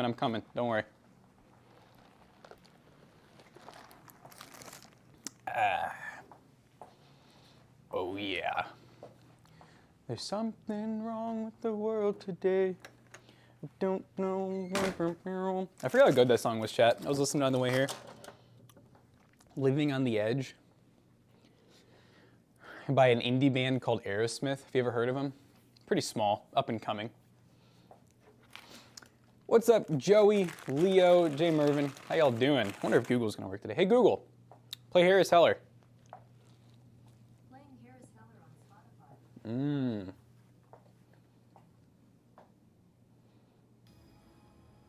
I'm coming, don't worry. Oh yeah. There's something wrong with the world today. I don't know. I forgot how good that song was, chat. I was listening on the way here. Living on the Edge by an indie band called Aerosmith. Have you ever heard of them? Pretty small, up and coming. What's up, Joey, Leo, Jay Mervin? How y'all doing? I wonder if Google's gonna work today. Hey Google, play Harris Heller. Playing Harris Heller on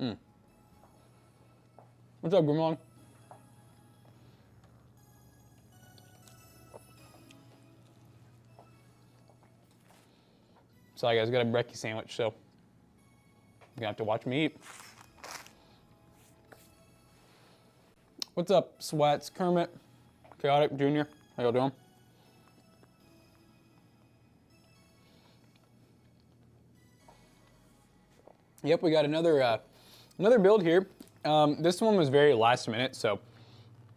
Spotify. What's up, Grimlong? Sorry guys, got a brekkie sandwich, so you're gonna have to watch me eat. What's up, Swats, Kermit, Chaotic Junior? How y'all doing? Yep, we got another build here. This one was very last minute, so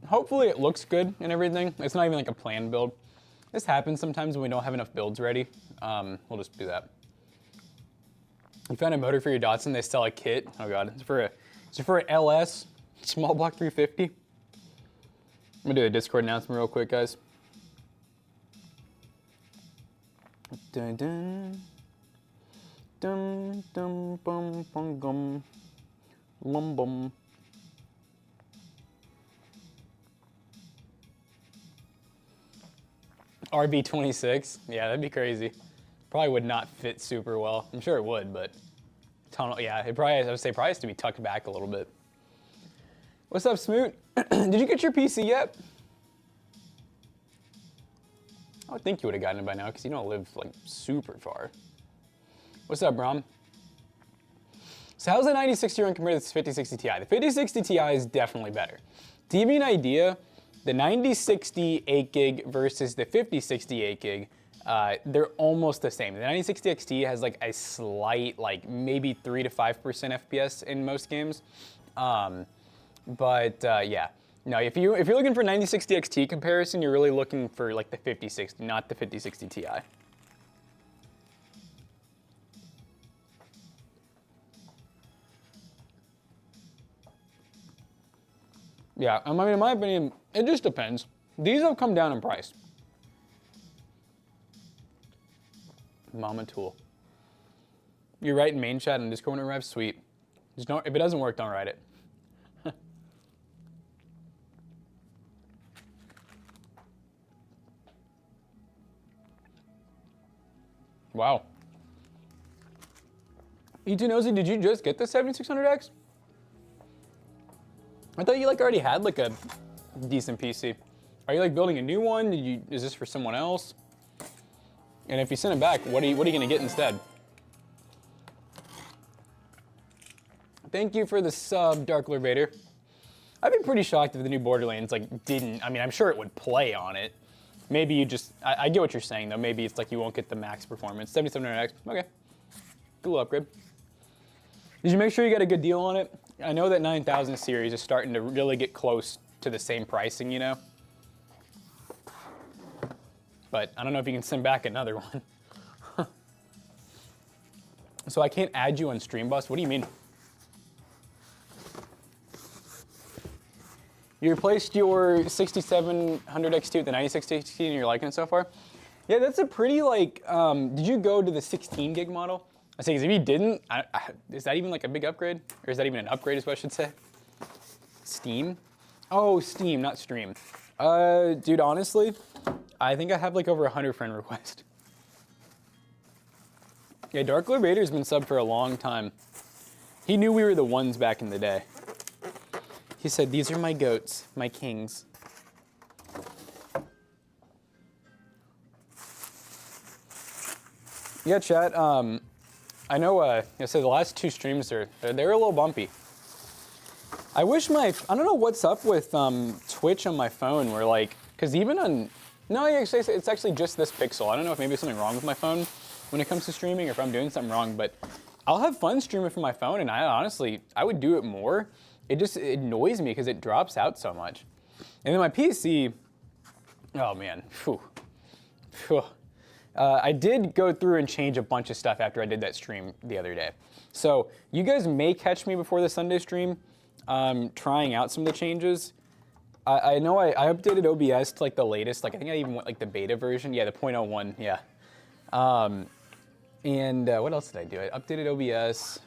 hopefully it looks good and everything. It's not even like a planned build. This happens sometimes when we don't have enough builds ready. We'll just do that. You found a motor for your Datsun, they sell a kit. Oh god, it's for an LS, small block 350. I'm gonna do a Discord announcement real quick, guys. Dun dun. Dum dum bum bum gum. Lum bum. RB26, yeah, that'd be crazy. Probably would not fit super well. I'm sure it would, but tunnel, yeah, it probably, I would say, probably has to be tucked back a little bit. What's up, Smoot? Did you get your PC yet? I would think you would have gotten it by now because you don't live like super far. What's up, Brom? So how's the 9060 run compared to this 5060 Ti? The 5060 Ti is definitely better. To give you an idea, the 9060 8 gig versus the 5060 8 gig, they're almost the same. The 9060 XT has like a slight, like maybe 3 to 5% FPS in most games. Yeah, no, if you're looking for 9060 XT comparison, you're really looking for like the 5060, not the 5060 Ti. Yeah, I mean, in my opinion, it just depends. These have come down in price. Mama tool. You're right in main chat and Discord when it arrives, sweet. Just don't, if it doesn't work, don't write it. Wow. E2 Nosy, did you just get the 7600X? I thought you like already had like a decent PC. Are you like building a new one? Is this for someone else? And if you send it back, what are you gonna get instead? Thank you for the sub, Dark Lord Vader. I'd be pretty shocked if the new Borderlands like didn't. I mean, I'm sure it would play on it. Maybe you just. I get what you're saying though. Maybe it's like you won't get the max performance. 7700X. Okay. Good little upgrade. Did you make sure you got a good deal on it? I know that 9000 series is starting to really get close to the same pricing, you know? But I don't know if you can send back another one. So I can't add you on Streambus? What do you mean? You replaced your 6700 XT with the 9060 XT and you're liking it so far? Yeah, that's a pretty like, did you go to the 16 gig model? I say, because if you didn't, is that even like a big upgrade? Or is that even an upgrade is what I should say? Steam? Oh, Steam, not Stream. Dude, honestly, I think I have like over 100 friend requests. Yeah, Dark Lord Vader's been subbed for a long time. He knew we were the ones back in the day. He said, these are my goats, my kings. Yeah, chat, I know, I said the last two streams, they're a little bumpy. I wish I don't know what's up with Twitch on my phone where like, cause even on, no, it's actually just this pixel. I don't know if maybe there's something wrong with my phone when it comes to streaming or if I'm doing something wrong, but I'll have fun streaming from my phone, and I would do it more. It annoys me because it drops out so much. And then my PC, oh man, phew. Phew. I did go through and change a bunch of stuff after I did that stream the other day. So you guys may catch me before the Sunday stream trying out some of the changes. I know I updated OBS to like the latest, like I think I even went like the beta version. Yeah, the 0.01, yeah. And what else did I do? I updated OBS.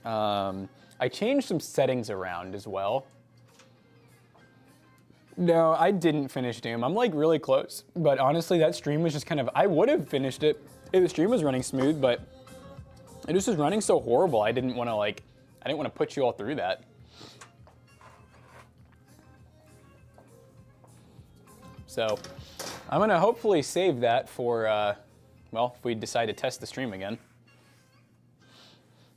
I changed some settings around as well. No, I didn't finish Doom. I'm like really close. But honestly, that stream was just kind of, I would have finished it if the stream was running smooth, but it just was running so horrible. I didn't want to put you all through that. So I'm gonna hopefully save that for, well, if we decide to test the stream again.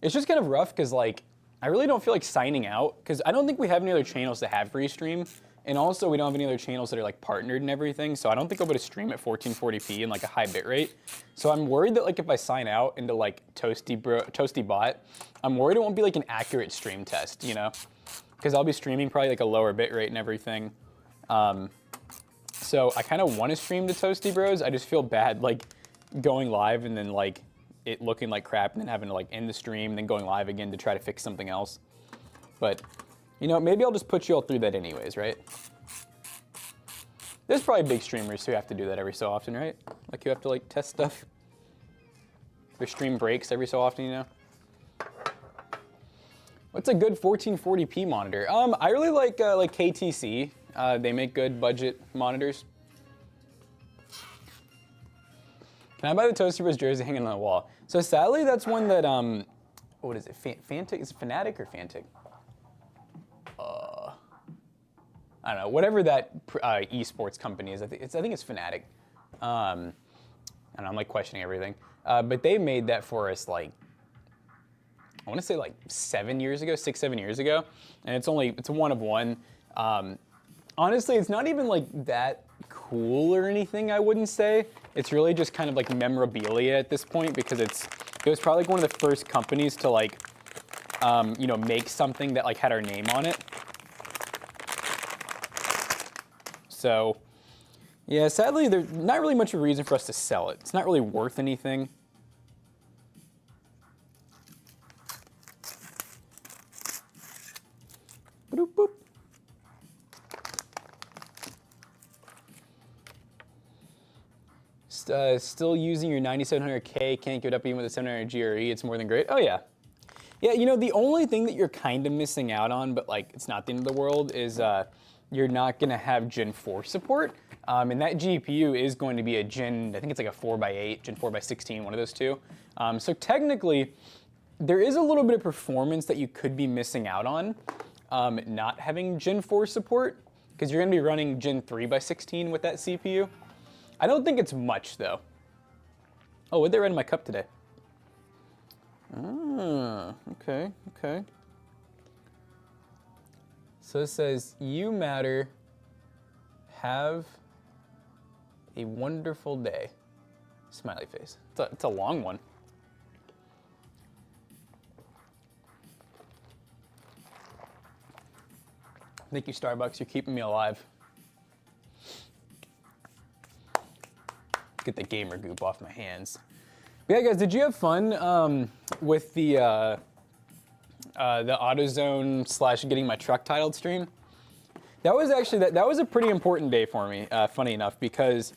It's just kind of rough because like, I really don't feel like signing out because I don't think we have any other channels that have free stream. And also we don't have any other channels that are like partnered and everything. So I don't think I'll be able to stream at 1440p and like a high bitrate. So I'm worried that like if I sign out into like Toasty Bot, I'm worried it won't be like an accurate stream test, you know? Because I'll be streaming probably like a lower bitrate and everything. So I kind of want to stream to Toasty Bros. I just feel bad like going live and then like it looking like crap and then having to like end the stream and then going live again to try to fix something else. But you know, maybe I'll just put you all through that anyways, right? There's probably big streamers who have to do that every so often, right? Like you have to like test stuff. Their stream breaks every so often, you know? What's a good 1440p monitor? I really like KTC. They make good budget monitors. Can I buy the Toasty Bros jersey hanging on the wall? So sadly, that's one that, what is it, Fantic? Is it Fnatic or Fantic? I don't know, whatever that esports company is. I think it's Fnatic. And I'm like questioning everything. But they made that for us like, I want to say like 7 years ago, 6-7 years ago. And it's a one of one. Honestly, it's not even like that cool or anything, I wouldn't say. It's really just kind of like memorabilia at this point because it was probably like one of the first companies to like, you know, make something that like had our name on it. So, yeah, sadly, there's not really much of a reason for us to sell it. It's not really worth anything. Boop, boop. Still using your 9700K, can't give it up even with a 700 GRE, it's more than great. Oh yeah. Yeah, you know, the only thing that you're kind of missing out on, but like it's not the end of the world, is you're not gonna have Gen 4 support. And that GPU is going to be a Gen, I think it's like a 4x8, Gen 4x16, one of those two. So technically, there is a little bit of performance that you could be missing out on not having Gen 4 support, because you're gonna be running Gen 3x16 with that CPU. I don't think it's much though. Oh, what'd they write in my cup today? Ah, okay, okay. So it says, you matter, have a wonderful day. Smiley face. It's a long one. Thank you, Starbucks, you're keeping me alive. Get the gamer goop off my hands. But yeah, guys, did you have fun with the AutoZone / getting my truck titled stream? That was actually that was a pretty important day for me. Funny enough, because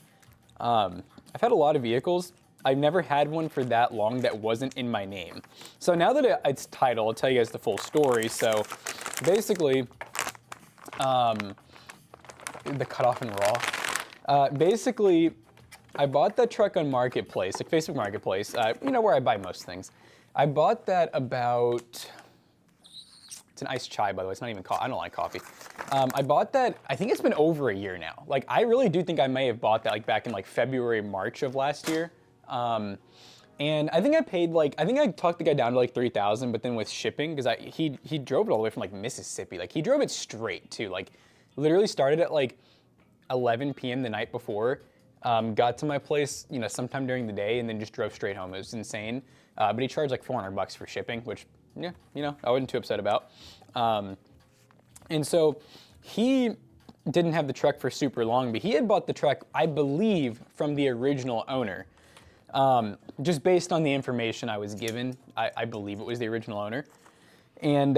I've had a lot of vehicles. I've never had one for that long that wasn't in my name. So now that it's titled, I'll tell you guys the full story. So basically, the cutoff and raw. Basically, I bought that truck on Marketplace, like Facebook Marketplace, you know, where I buy most things. I bought that about, it's an iced chai, by the way, it's not even coffee, I don't like coffee. I bought that, I think it's been over a year now. Like, I really do think I may have bought that like back in like February, March of last year. And I think I paid like, I think I talked the guy down to like 3,000, but then with shipping, because he drove it all the way from like Mississippi. Like, he drove it straight too, like literally started at like 11 p.m. the night before. Got to my place, you know, sometime during the day and then just drove straight home. It was insane. but he charged like $400 for shipping, which, yeah, you know, I wasn't too upset about. And so he didn't have the truck for super long, but he had bought the truck, I believe, from the original owner. Just based on the information I was given, I believe it was the original owner. And,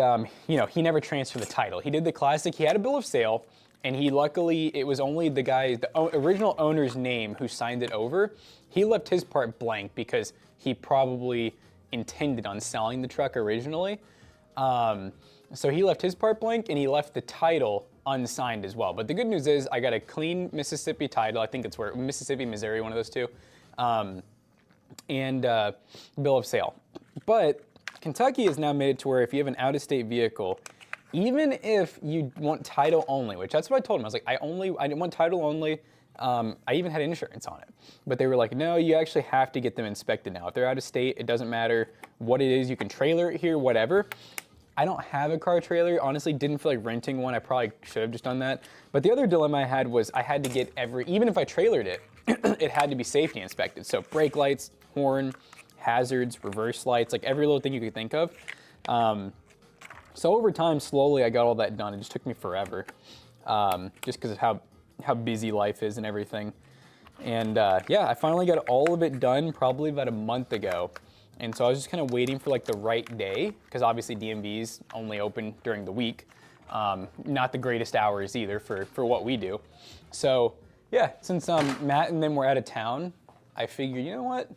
you know, he never transferred the title. He did the classic, he had a bill of sale, and he luckily, it was only the guy, the original owner's name who signed it over. He left his part blank because he probably intended on selling the truck originally. So he left his part blank and he left the title unsigned as well. But the good news is I got a clean Mississippi title. I think it's where Mississippi, Missouri, one of those two. And bill of sale. But Kentucky has now made it to where if you have an out-of-state vehicle, even if you want title only, which that's what I told him. I was like, I didn't want title only. I even had insurance on it. But they were like, no, you actually have to get them inspected now. If they're out of state, it doesn't matter what it is. You can trailer it here, whatever. I don't have a car trailer. Honestly, didn't feel like renting one. I probably should have just done that. But the other dilemma I had was I had to get even if I trailered it, it had to be safety inspected. So brake lights, horn, hazards, reverse lights, like every little thing you could think of. So over time, slowly, I got all that done. It just took me forever, just because of how busy life is and everything. And yeah, I finally got all of it done probably about a month ago. And so I was just kind of waiting for like the right day, because obviously DMV's only open during the week. Not the greatest hours either for what we do. So yeah, since Matt and them were out of town, I figured, you know what?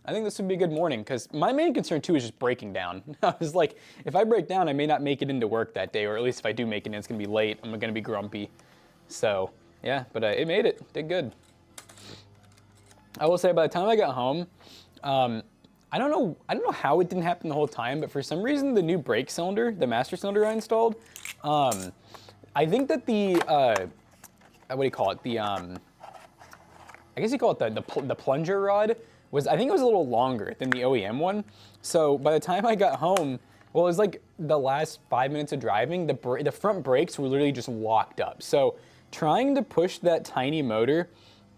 I think this would be a good morning, because my main concern too is just breaking down. I was like, if I break down, I may not make it into work that day, or at least if I do make it in, it's gonna be late. I'm gonna be grumpy. So yeah, but it made it, did good. I will say by the time I got home, I don't know how it didn't happen the whole time, but for some reason the new brake cylinder, the master cylinder I installed, I think that the, what do you call it? The, I guess you call it the plunger rod was, I think it was a little longer than the OEM one. So by the time I got home, well, it was like the last 5 minutes of driving, the front brakes were literally just locked up. So trying to push that tiny motor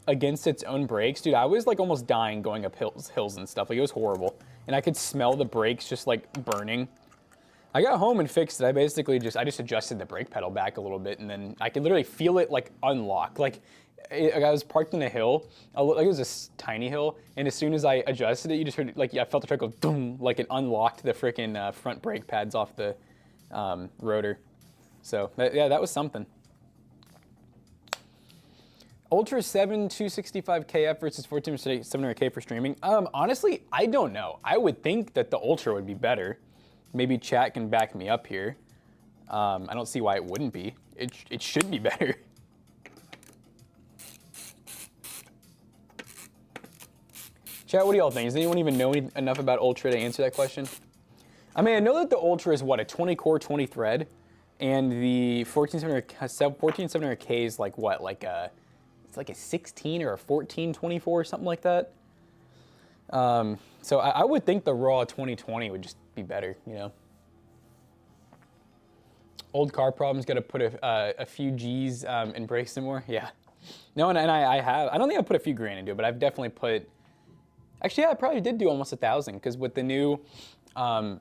against its own brakes, dude, I was like almost dying going up hills and stuff. Like it was horrible. And I could smell the brakes just like burning. I got home and fixed it. I just adjusted the brake pedal back a little bit, and then I could literally feel it like unlock. Like I was parked in a hill, like it was a tiny hill, and as soon as I adjusted it, you just heard, like, I felt the truck go boom, like it unlocked the freaking front brake pads off the rotor. So yeah, that was something. Ultra 7 265KF versus 14700K for streaming. Honestly, I don't know. I would think that the Ultra would be better. Maybe chat can back me up here. I don't see why it wouldn't be. It should be better. Chat, what do y'all think? Does anyone even know enough about Ultra to answer that question? I mean, I know that the Ultra is what, a 20 core, 20 thread, and the 14700K is like what, like a, it's like a 16 or a 1424 or something like that. So I would think the raw 2020 would just be better, you know. Old car problems, got to put a few G's in brakes some more. Yeah. No, and I have. I don't think I put a few grand into it, but I've definitely put. Actually, yeah, I probably did do almost 1,000, because with the new, I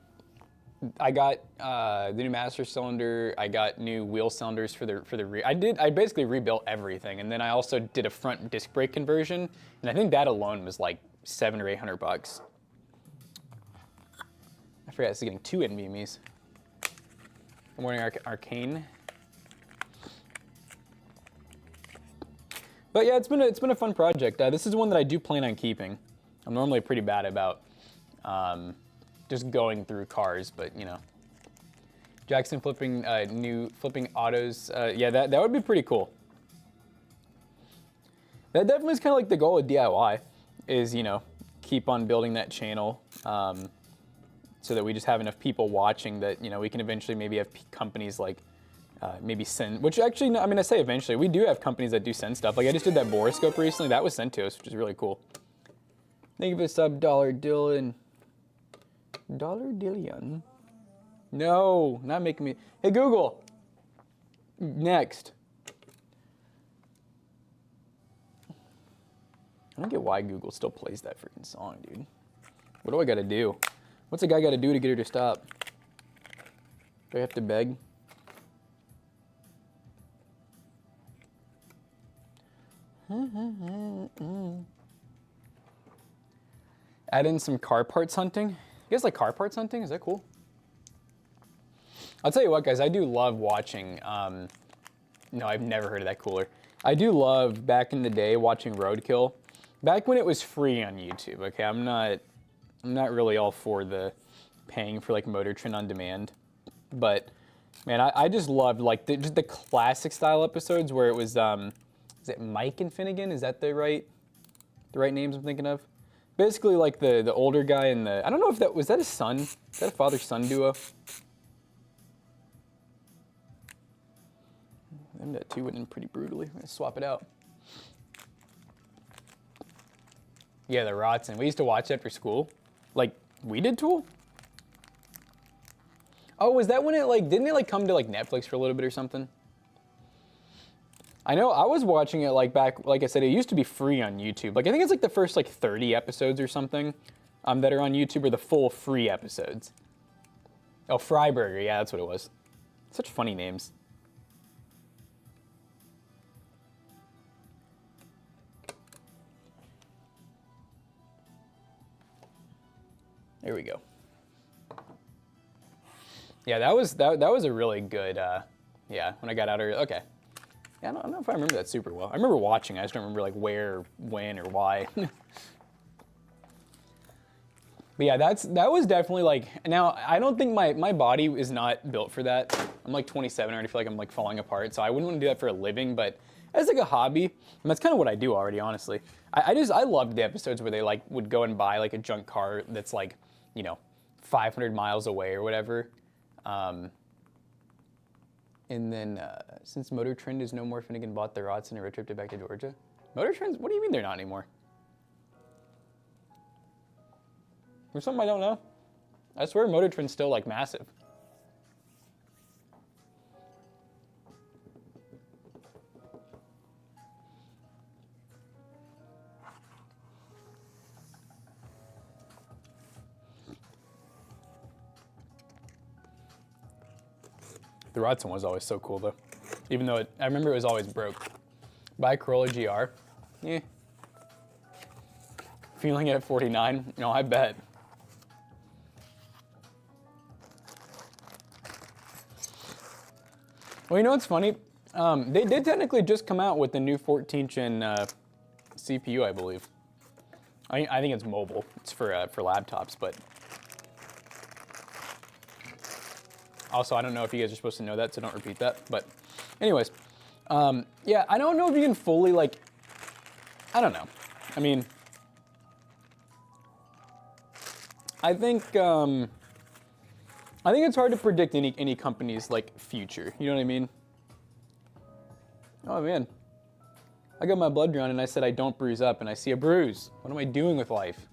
got the new master cylinder. I got new wheel cylinders for the rear. I basically rebuilt everything, and then I also did a front disc brake conversion, and I think that alone was like $700 or $800. I forgot it's getting 2 NVMEs. Good morning, Arcane. But yeah, it's been a fun project. This is one that I do plan on keeping. I'm normally pretty bad about just going through cars, but you know. Jackson flipping autos. Yeah, that would be pretty cool. That definitely is kind of like the goal of DIY, is, you know, keep on building that channel, so that we just have enough people watching that, you know, we can eventually maybe have companies like maybe send, which actually, no, I mean, I say eventually, we do have companies that do send stuff. Like I just did that borescope recently, that was sent to us, which is really cool. Thank you for the sub, Dollar Dylan. Dollar Dillion. No, not making me. Hey Google. Next. I don't get why Google still plays that freaking song, dude. What do I gotta do? What's a guy gotta do to get her to stop? Do I have to beg? Add in some car parts hunting. You guys like car parts hunting? Is that cool? I'll tell you what, guys, I do love watching, no, I've never heard of that cooler. I do love, back in the day, watching Roadkill. Back when it was free on YouTube, okay? I'm not really all for the paying for, like, Motor Trend on demand. But, man, I just loved, like, just the classic style episodes where it was, is it Mike and Finnegan? Is that the right names I'm thinking of? Basically, like, the older guy and the, I don't know if was that a son? Is that a father-son duo? Them that two went in pretty brutally. I'm gonna swap it out. Yeah, the Rotson. We used to watch after school. Like, we did Tool? Oh, was that when it, like, didn't it, like, come to, like, Netflix for a little bit or something? I know I was watching it, like, back, like I said, it used to be free on YouTube. Like, I think it's, like, the first, like, 30 episodes or something that are on YouTube are the full free episodes. Oh, Freiburger. Yeah, that's what it was. Such funny names. There we go. Yeah, that was a really good, yeah, when I got out of, okay. Yeah, I don't know if I remember that super well. I remember watching, I just don't remember, like, where, when, or why. But yeah, that was definitely, like, now, I don't think my body is not built for that. I'm, like, 27, I already feel like I'm, like, falling apart, so I wouldn't want to do that for a living, but as, like, a hobby, and that's kind of what I do already, honestly. I loved the episodes where they, like, would go and buy, like, a junk car that's, like, you know, 500 miles away or whatever. And then, since Motor Trend is no more, Finnegan bought the Rotson and road tripped it back to Georgia. Motor Trends? What do you mean they're not anymore? There's something I don't know. I swear Motor Trend's still, like, massive. The Rotson was always so cool, though. Even though I remember it was always broke. Buy Corolla GR. Yeah. Feeling it at 49? No, I bet. Well, you know what's funny? They did technically just come out with the new 14-gen CPU, I believe. I think it's mobile. It's for laptops, but... Also, I don't know if you guys are supposed to know that, so don't repeat that. But anyways, yeah, I don't know if you can fully, like, I don't know. I mean, I think it's hard to predict any company's, like, future. You know what I mean? Oh, man. I got my blood drawn and I said I don't bruise up and I see a bruise. What am I doing with life?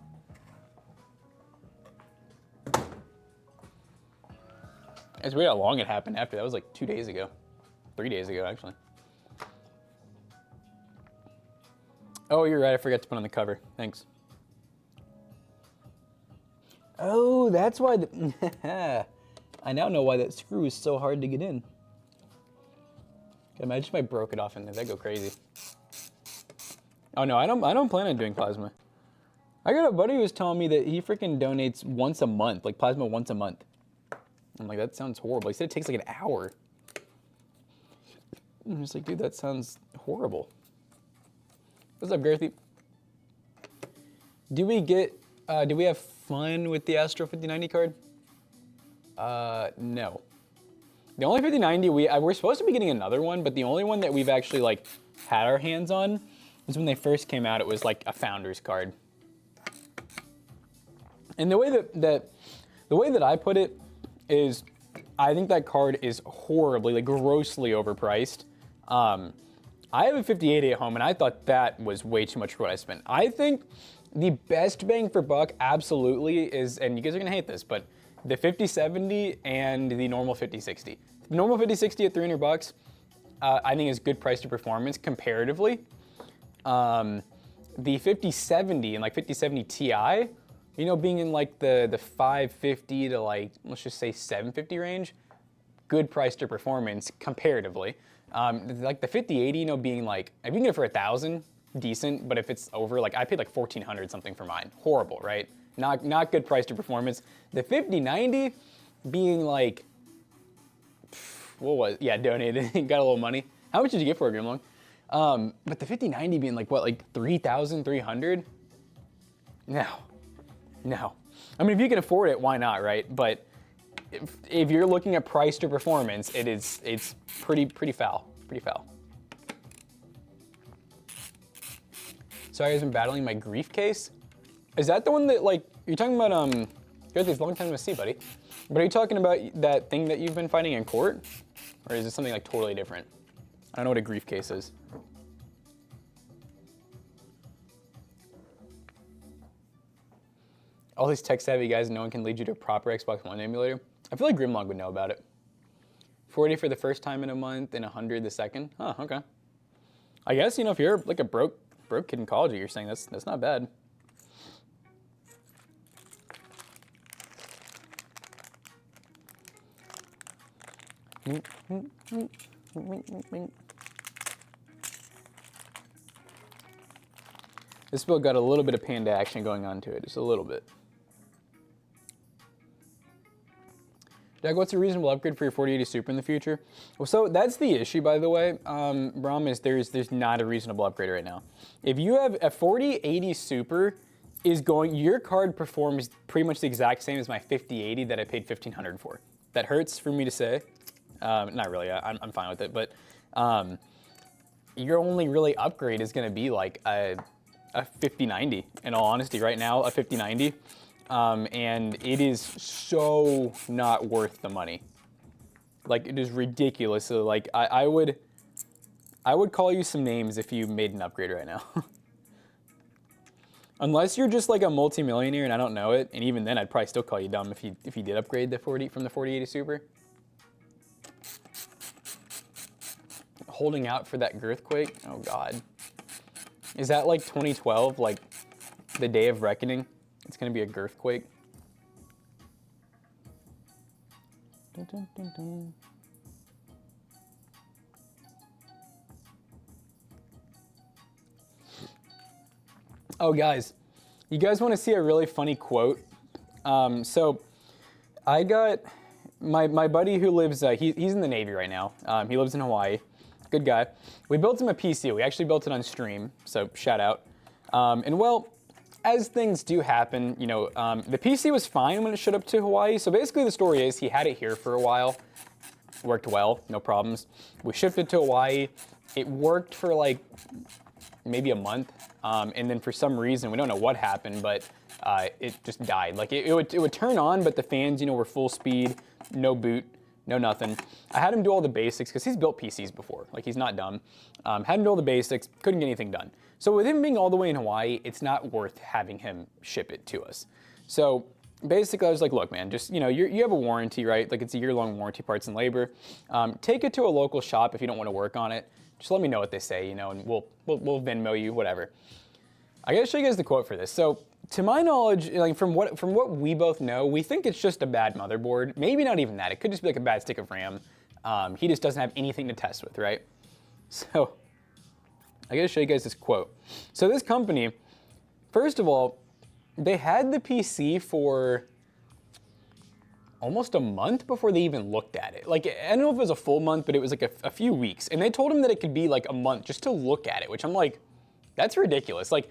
It's weird how long it happened after. That was like 2 days ago. 3 days ago, actually. Oh, you're right. I forgot to put on the cover. Thanks. Oh, that's why I now know why that screw is so hard to get in. Imagine if I broke it off in there. That'd go crazy. Oh, no, I don't plan on doing plasma. I got a buddy who was telling me that he freaking donates once a month, like plasma once a month. I'm like, that sounds horrible. He said it takes like an hour. I'm just like, dude, that sounds horrible. What's up, Garthy? Do we have fun with the Astro 5090 card? No. The only 5090, we're supposed to be getting another one, but the only one that we've actually, like, had our hands on was when they first came out. It was like a Founders card. And the way that I put it is, I think that card is horribly, like, grossly overpriced. I have a 5080 at home, and I thought that was way too much for what I spent. I think the best bang for buck absolutely is, and you guys are gonna hate this, but the 5070 and the normal 5060. The normal 5060 at 300 bucks, I think is good price to performance comparatively. The 5070 and like 5070 Ti You know, being in like the 550 to like, let's just say 750 range, good price to performance comparatively. Like the 5080, you know, being like, if you can get it for 1,000, decent, but if it's over, like I paid like 1,400 something for mine. Horrible, right? Not good price to performance. The 5090 being like, what was, yeah, donated, got a little money. How much did you get for it, Grimlong? But the 5090 being like what, like 3,300? No. I mean, if you can afford it, why not, right? But if you're looking at price to performance, it's pretty foul, Sorry, I've been battling my grief case. Is that the one that, like, you're talking about, it's a long time to see, buddy. But are you talking about that thing that you've been fighting in court? Or is it something like totally different? I don't know what a grief case is. All these tech-savvy guys, no one can lead you to a proper Xbox One emulator. I feel like Grimlog would know about it. 40 for the first time in a month and 100 the second. Huh, okay. I guess, you know, if you're like a broke kid in college, you're saying that's not bad. This build got a little bit of panda action going on to it, just a little bit. Doug, what's a reasonable upgrade for your 4080 Super in the future? Well, so that's the issue, by the way, Brom, is there's not a reasonable upgrade right now. If you have a 4080 Super, your card performs pretty much the exact same as my 5080 that I paid $1,500 for. That hurts for me to say. Not really, I'm fine with it, but your only really upgrade is gonna be like a 5090, in all honesty, right now, a 5090. And it is so not worth the money. Like, it is ridiculous. So, like, I would call you some names if you made an upgrade right now. Unless you're just like a multi-millionaire and I don't know it, and even then I'd probably still call you dumb if you did upgrade the 4080 Super. Holding out for that Girthquake? Oh God. Is that like 2012, like the day of reckoning? It's gonna be a Girthquake. Dun, dun, dun, dun. Oh guys, you guys wanna see a really funny quote? So I got my buddy who lives, he's in the Navy right now. He lives in Hawaii, good guy. We built him a PC, we actually built it on stream, so shout out. And well, as things do happen, you know, the PC was fine when it showed up to Hawaii. So basically the story is he had it here for a while, worked well, no problems. We shipped it to Hawaii. It worked for like maybe a month. And then for some reason, we don't know what happened, but it just died. Like it would turn on, but the fans, you know, were full speed, no boot, no nothing. I had him do all the basics because he's built PCs before. Like he's not dumb. Had him do all the basics, couldn't get anything done. So with him being all the way in Hawaii, it's not worth having him ship it to us. So basically I was like, look man, just, you know, you have a warranty, right? Like it's a year-long warranty, parts and labor. Take it to a local shop if you don't want to work on it. Just let me know what they say, you know, and we'll Venmo you, whatever. I gotta show you guys the quote for this. So to my knowledge, like from what we both know, we think it's just a bad motherboard. Maybe not even that. It could just be like a bad stick of RAM. He just doesn't have anything to test with, right? So I gotta show you guys this quote. So this company, first of all, they had the PC for almost a month before they even looked at it. Like, I don't know if it was a full month, but it was like a few weeks. And they told him that it could be like a month just to look at it, which I'm like, that's ridiculous. Like,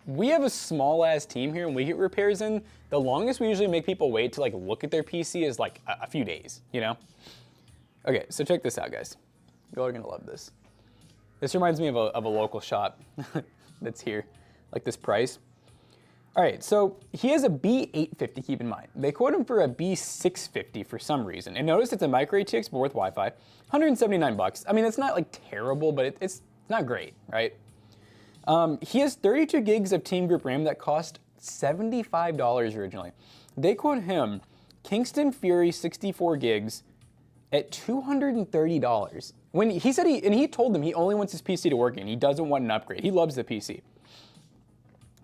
we have a small ass team here and we get repairs in. The longest we usually make people wait to like look at their PC is like a few days, you know? Okay, so check this out, guys. Y'all are gonna love this. This reminds me of a local shop that's here, like this price. All right, so he has a B850, keep in mind. They quote him for a B650 for some reason. And notice it's a micro ATX board with Wi-Fi, 179 bucks. I mean, it's not like terrible, but it's not great, right? He has 32 gigs of Team Group RAM that cost $75 originally. They quote him, Kingston Fury 64 gigs at $230. When he said he told them he only wants his PC to work and he doesn't want an upgrade. He loves the PC.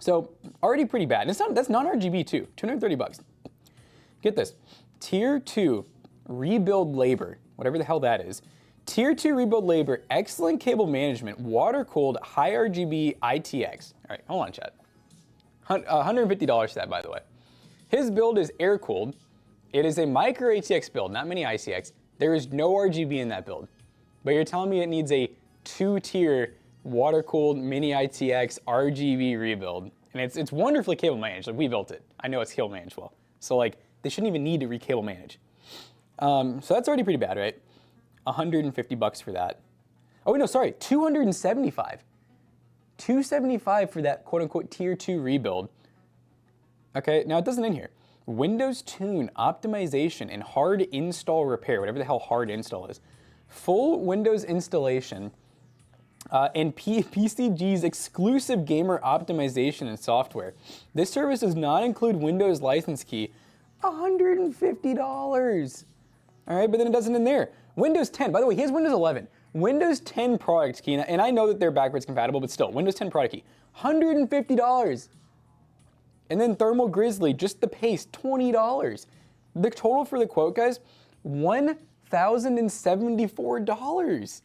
So already pretty bad. And it's not, that's non-RGB too, 230 bucks. Get this, tier 2 rebuild labor, whatever the hell that is. Tier 2 rebuild labor, excellent cable management, water-cooled, high RGB ITX. All right, hold on, chat. $150 for that, by the way. His build is air-cooled. It is a micro ATX build, not mini ICX. There is no RGB in that build. But you're telling me it needs a 2-tier water-cooled mini ITX RGB rebuild. And it's wonderfully cable managed. Like, we built it. I know it's cable managed well. So like, they shouldn't even need to re-cable manage. So that's already pretty bad, right? 150 bucks for that. Oh, no, sorry, 275. 275 for that quote-unquote tier 2 rebuild. Okay, now it doesn't end here. Windows Tune optimization and hard install repair, whatever the hell hard install is. Full Windows installation and PCG's exclusive gamer optimization and software. This service does not include Windows license key. $150. All right, but then it doesn't end there. Windows 10, by the way, he has Windows 11. Windows 10 product key, and I know that they're backwards compatible, but still, Windows 10 product key, $150. And then Thermal Grizzly, just the paste, $20. The total for the quote, guys, $1,074.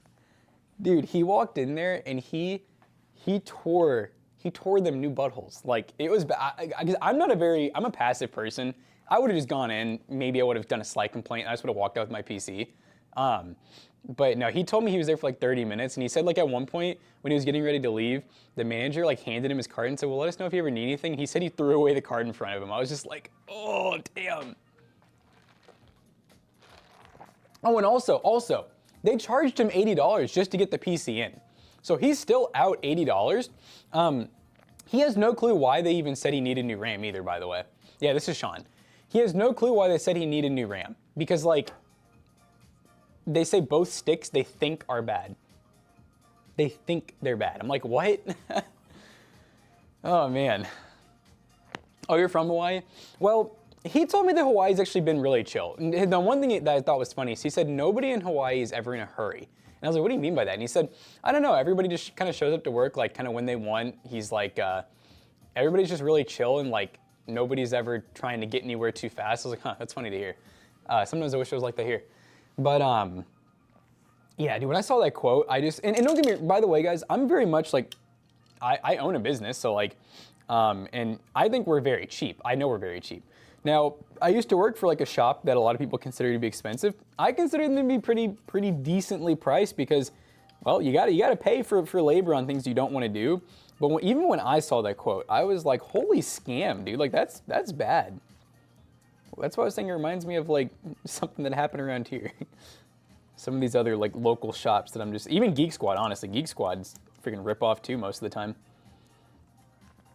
Dude, he walked in there and he tore them new buttholes. Like, it was bad. I'm a passive person. I would have just gone in, maybe I would have done a slight complaint, I just would have walked out with my PC. But no, he told me he was there for like 30 minutes, and he said like at one point when he was getting ready to leave, the manager like handed him his card and said, well, let us know if you ever need anything. He said he threw away the card in front of him. I was just like, oh, damn. Oh, and also, they charged him $80 just to get the PC in. So he's still out $80. He has no clue why they even said he needed new RAM either, by the way. Yeah, this is Sean. He has no clue why they said he needed new RAM. Because like, they say both sticks they think are bad. They think they're bad. I'm like, what? Oh, man. Oh, you're from Hawaii? Well, he told me that Hawaii's actually been really chill. And the one thing that I thought was funny is he said nobody in Hawaii is ever in a hurry. And I was like, what do you mean by that? And he said, I don't know, everybody just kind of shows up to work like kind of when they want. He's like, everybody's just really chill and like nobody's ever trying to get anywhere too fast. I was like, huh, that's funny to hear. Sometimes I wish it was like that here. But yeah, dude, when I saw that quote, I just, and don't get me, by the way, guys, I'm very much like, I own a business, so like, and I think we're very cheap. I know we're very cheap. Now, I used to work for like a shop that a lot of people consider to be expensive. I consider them to be pretty decently priced because, well, you gotta pay for labor on things you don't want to do. But even when I saw that quote, I was like, holy scam, dude, like that's bad. That's why I was saying it reminds me of like something that happened around here. Some of these other like local shops that I'm just, even Geek Squad, honestly, Geek Squad's freaking rip off too most of the time.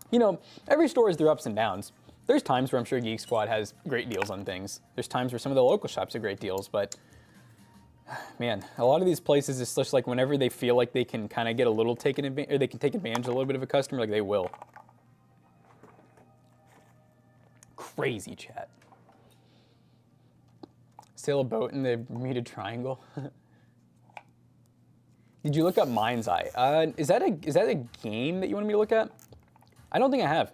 You know, every store has their ups and downs. There's times where I'm sure Geek Squad has great deals on things. There's times where some of the local shops have great deals, but man, a lot of these places, it's just like whenever they feel like they can kind of get a little taken advantage, or they can take advantage of a little bit of a customer, like they will. Crazy chat. Sail a boat in the Bermuda Triangle. Did you look up Mind's Eye? Is that a game that you wanted me to look at? I don't think I have.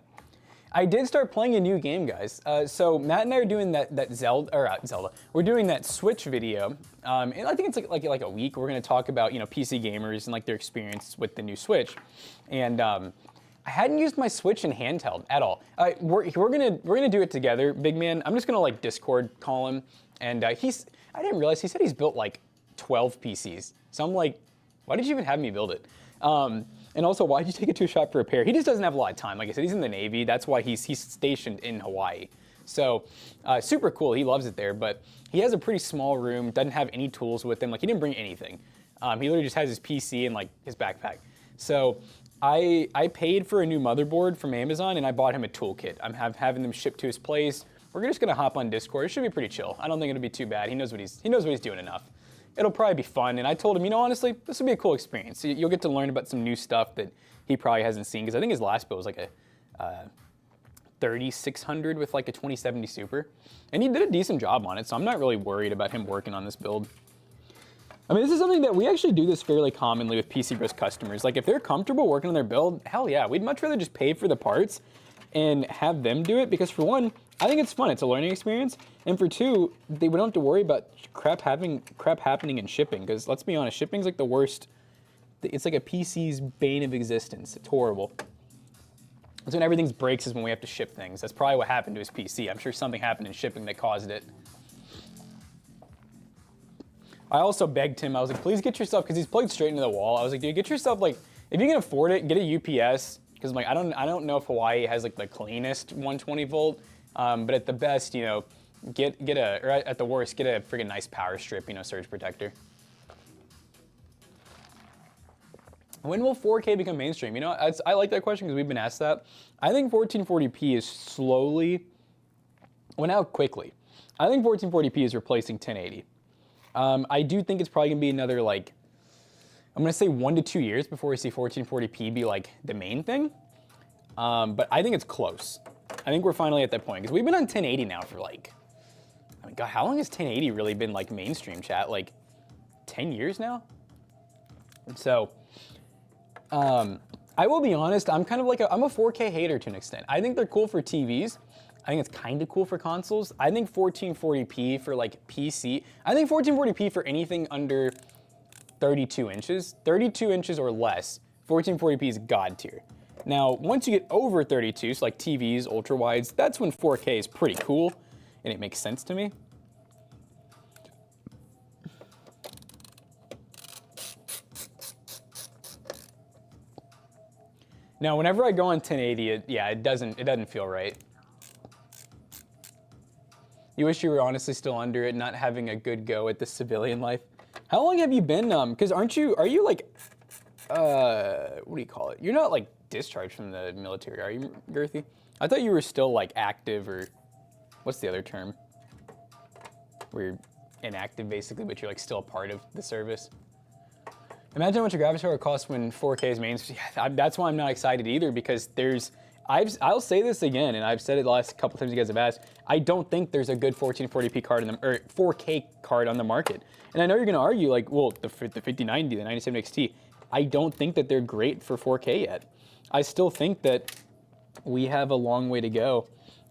I did start playing a new game, guys. So Matt and I are doing that Zelda. We're doing that Switch video, and I think it's like a week. We're gonna talk about PC gamers and like their experience with the new Switch, and I hadn't used my Switch in handheld at all. We're gonna do it together, big man. I'm just gonna like Discord call him, and I didn't realize he said he's built like 12 PCs. So I'm like, why did you even have me build it? And also, why did you take it to a shop for repair? He just doesn't have a lot of time. Like I said, he's in the Navy. That's why he's stationed in Hawaii. So super cool. He loves it there. But he has a pretty small room. Doesn't have any tools with him. Like he didn't bring anything. He literally just has his PC and like his backpack. So I paid for a new motherboard from Amazon and I bought him a toolkit. I'm having them shipped to his place. We're just gonna hop on Discord. It should be pretty chill. I don't think it'll be too bad. He knows what he's doing enough. It'll probably be fun, and I told him, honestly, this will be a cool experience. You'll get to learn about some new stuff that he probably hasn't seen, because I think his last build was like a 3600 with like a 2070 Super, and he did a decent job on it, so I'm not really worried about him working on this build. I mean, this is something that we actually do this fairly commonly with PCBros customers. Like if they're comfortable working on their build, hell yeah, we'd much rather just pay for the parts and have them do it, because for one, I think it's fun, it's a learning experience, and for two, we don't have to worry about crap happening in shipping, because let's be honest, shipping's like the worst. It's like a PC's bane of existence. It's horrible. That's when everything breaks, is when we have to ship things. That's probably what happened to his PC. I'm sure something happened in shipping that caused it. I also begged him, I was like, please get yourself, because he's plugged straight into the wall. I was like, dude, get yourself, like, if you can afford it, get a UPS, because like, I don't know if Hawaii has like the cleanest 120 volt, but at the best, you know, or at the worst, get a freaking nice power strip, you know, surge protector. When will 4K become mainstream? You know, I like that question because we've been asked that. I think 1440p is slowly, well, now quickly. I think 1440p is replacing 1080. I do think it's probably gonna be another, like, I'm gonna say 1 to 2 years before we see 1440p be like the main thing. But I think it's close. I think we're finally at that point, because we've been on 1080 now for like, I mean, God, how long has 1080 really been like mainstream, chat? Like 10 years now? So, I will be honest, I'm kind of like I'm a 4K hater to an extent. I think they're cool for TVs. I think it's kind of cool for consoles. I think 1440p for like PC. I think 1440p for anything under 32 inches. 32 inches or less, 1440p is god tier. Now, once you get over 32, so like TVs, ultra wides, that's when 4K is pretty cool, and it makes sense to me. Now, whenever I go on 1080, it doesn't feel right. You wish you were honestly still under it, not having a good go at the civilian life. How long have you been, because are you like, what do you call it? You're not like discharged from the military, are you, Girthy? I thought you were still like active, or what's the other term? Where you're inactive basically, but you're like still a part of the service. Imagine how much a graphics card costs when 4K is mainstream. Yeah, that's why I'm not excited either, because I'll say this again, and I've said it the last couple times you guys have asked, I don't think there's a good 1440p card or 4K card on the market. And I know you're gonna argue like, well, the 5090, the 97 XT, I don't think that they're great for 4K yet. I still think that we have a long way to go.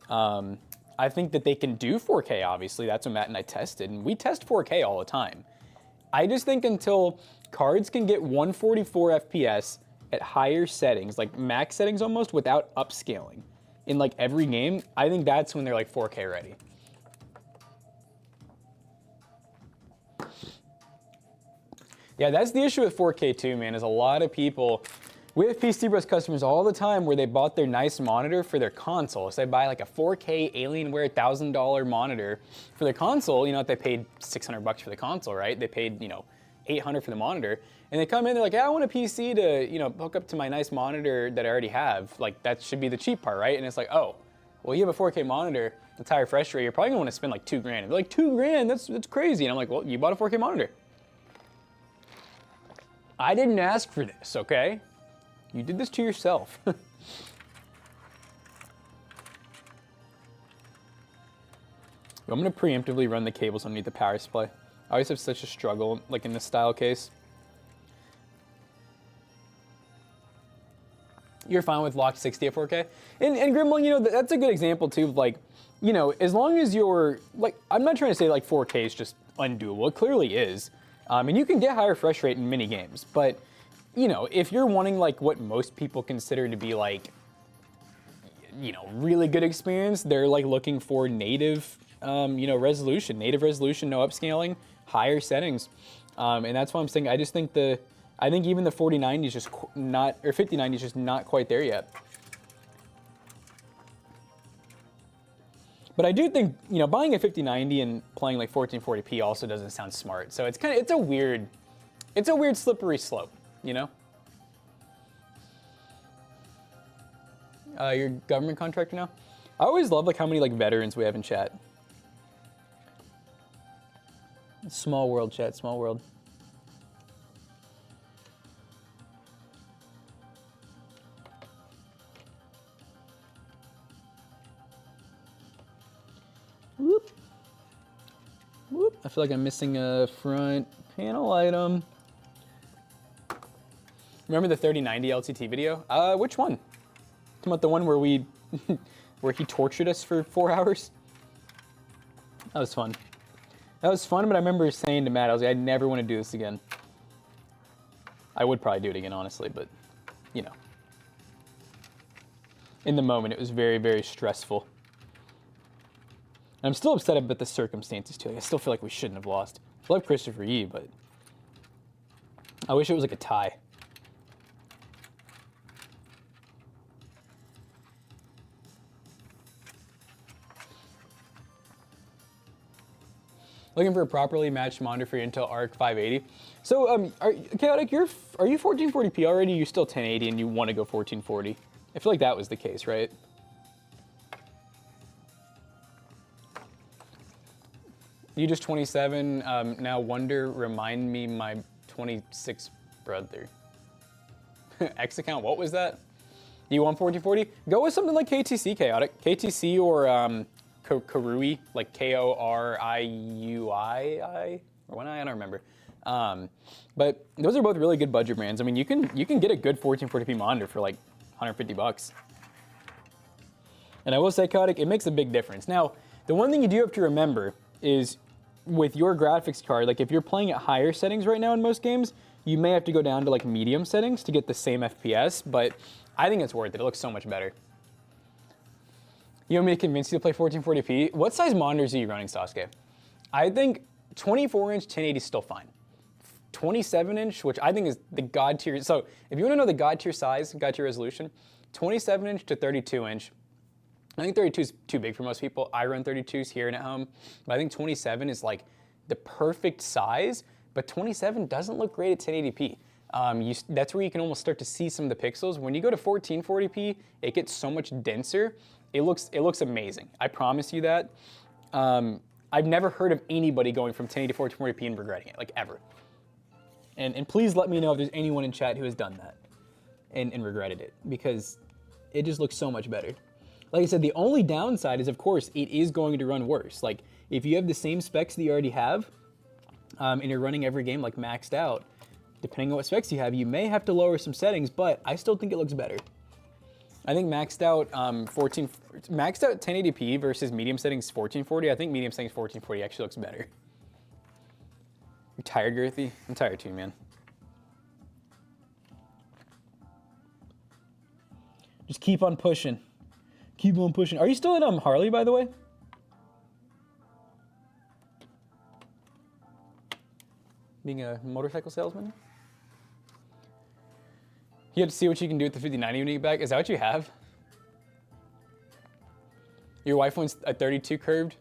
I think that they can do 4K, obviously. That's what Matt and I tested, and we test 4K all the time. I just think until cards can get 144 FPS at higher settings, like max settings almost, without upscaling in like every game, I think that's when they're like 4K ready. Yeah, that's the issue with 4K too, man, is a lot of people, we have PCBros customers all the time where they bought their nice monitor for their console. So they buy like a 4K Alienware $1,000 monitor for their console, you know, they paid $600 for the console, right? They paid, you know, $800 for the monitor, and they come in, they're like, yeah, I want a PC to, you know, hook up to my nice monitor that I already have. Like, that should be the cheap part, right? And it's like, oh, well, you have a 4K monitor, that's high refresh rate, you're probably gonna wanna spend like $2 grand. And they're like, $2 grand, that's crazy. And I'm like, well, you bought a 4K monitor. I didn't ask for this, okay? You did this to yourself. I'm gonna preemptively run the cables underneath the power supply. I always have such a struggle, like in this style case. You're fine with locked 60 at 4K? And Grimble, you know, that's a good example too of like, you know, as long as you're, like, I'm not trying to say like 4K is just undoable, it clearly is. And you can get higher refresh rate in many games, but, you know, if you're wanting like what most people consider to be like, you know, really good experience, they're like looking for native, you know, resolution, no upscaling, higher settings. And that's why I'm saying, I just think I think even the 4090 is just not, or 5090 is just not quite there yet. But I do think, you know, buying a 5090 and playing like 1440p also doesn't sound smart. So it's it's a weird slippery slope, you know? You're a government contractor now? I always love like how many like veterans we have in chat. Small world, chat, small world. Whoop. Whoop. I feel like I'm missing a front Panel item. Remember the 3090 LTT video? Which one? Talking about the one where we, where he tortured us for 4 hours? That was fun. That was fun, but I remember saying to Matt, I was like, I never want to do this again. I would probably do it again, honestly, but, you know. In the moment, it was very, very stressful. I'm still upset about the circumstances, too. I still feel like we shouldn't have lost. I love Christopher Yee, but I wish it was like a tie. Looking for a properly matched monitor for your Intel Arc 580. So, Chaotic, are you 1440p already? You're still 1080 and you want to go 1440? I feel like that was the case, right? You just 27, now Wonder, remind me my 26 brother. X account, what was that? You want 1440? Go with something like KTC, Chaotic. KTC or Korui, like K-O-R-I-U-I, or one I don't remember. But those are both really good budget brands. I mean, you can get a good 1440p monitor for like 150 bucks. And I will say, Chaotic, it makes a big difference. Now, the one thing you do have to remember is with your graphics card, like if you're playing at higher settings right now in most games, you may have to go down to like medium settings to get the same FPS, but I think it's worth it. It looks so much better. You want me to convince you to play 1440p? What size monitors are you running, Sasuke? I think 24-inch 1080 is still fine. 27-inch, which I think is the god tier. So if you want to know the god tier size, god tier resolution, 27-inch to 32-inch. I think 32 is too big for most people. I run 32s here and at home, but I think 27 is like the perfect size, but 27 doesn't look great at 1080p. That's where you can almost start to see some of the pixels. When you go to 1440p, it gets so much denser. It looks amazing. I promise you that. I've never heard of anybody going from 1080 to 1440p and regretting it, like ever. And please let me know if there's anyone in chat who has done that and regretted it, because it just looks so much better. Like I said, the only downside is, of course, it is going to run worse. Like, if you have the same specs that you already have, and you're running every game like maxed out, depending on what specs you have, you may have to lower some settings, but I still think it looks better. I think maxed out 1080p versus medium settings 1440. I think medium settings 1440 actually looks better. You're tired, Girthy? I'm tired too, man. Just keep on pushing. Keep on pushing. Are you still at Harley, by the way? Being a motorcycle salesman? You have to see what you can do with the 5090 when you get back. Is that what you have? Your wife wants a 32 curved?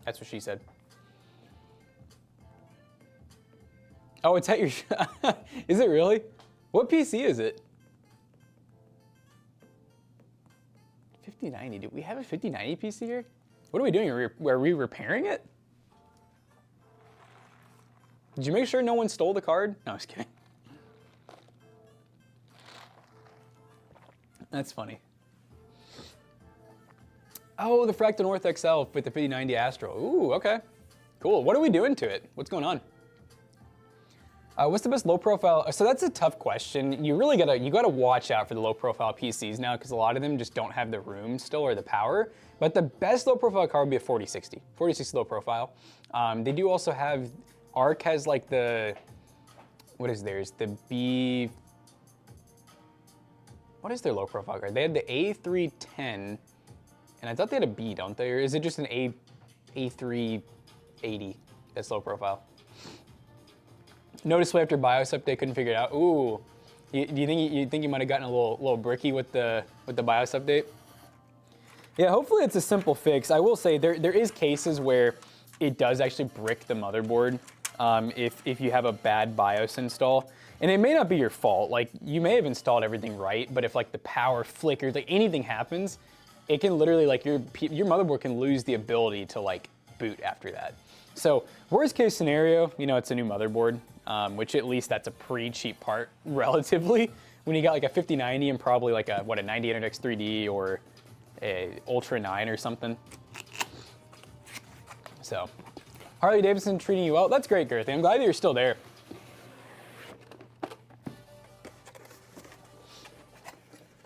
That's what she said. Oh, it's at your... Is it really? What PC is it? 5090. Do we have a 5090 PC here? What are we doing? Are we repairing it? Did you make sure no one stole the card? No, I was kidding. That's funny. Oh, the Fractal North XL with the 5090 Astro. Ooh, okay. Cool. What are we doing to it? What's going on? What's the best low profile? So that's a tough question. You really gotta watch out for the low profile PCs now, because a lot of them just don't have the room still or the power. But the best low profile card would be a 4060. 4060 low profile. They do also have, ARC has like the, what is theirs? The B, what is their low profile card? They had the A310, and I thought they had a B, don't they? Or is it just an A380 that's low profile? Noticeably after BIOS update, couldn't figure it out. Ooh, do you think you might have gotten a little bricky with the BIOS update? Yeah, hopefully it's a simple fix. I will say there is cases where it does actually brick the motherboard if you have a bad BIOS install, and it may not be your fault. Like, you may have installed everything right, but if like the power flickers, like anything happens, it can literally, like, your motherboard can lose the ability to like boot after that. So worst case scenario, you know, it's a new motherboard. Which at least that's a pretty cheap part relatively. When you got like a 5090 and probably like a 9800X 3D or a Ultra 9 or something. So, Harley Davidson treating you well. That's great, Girthy. I'm glad that you're still there.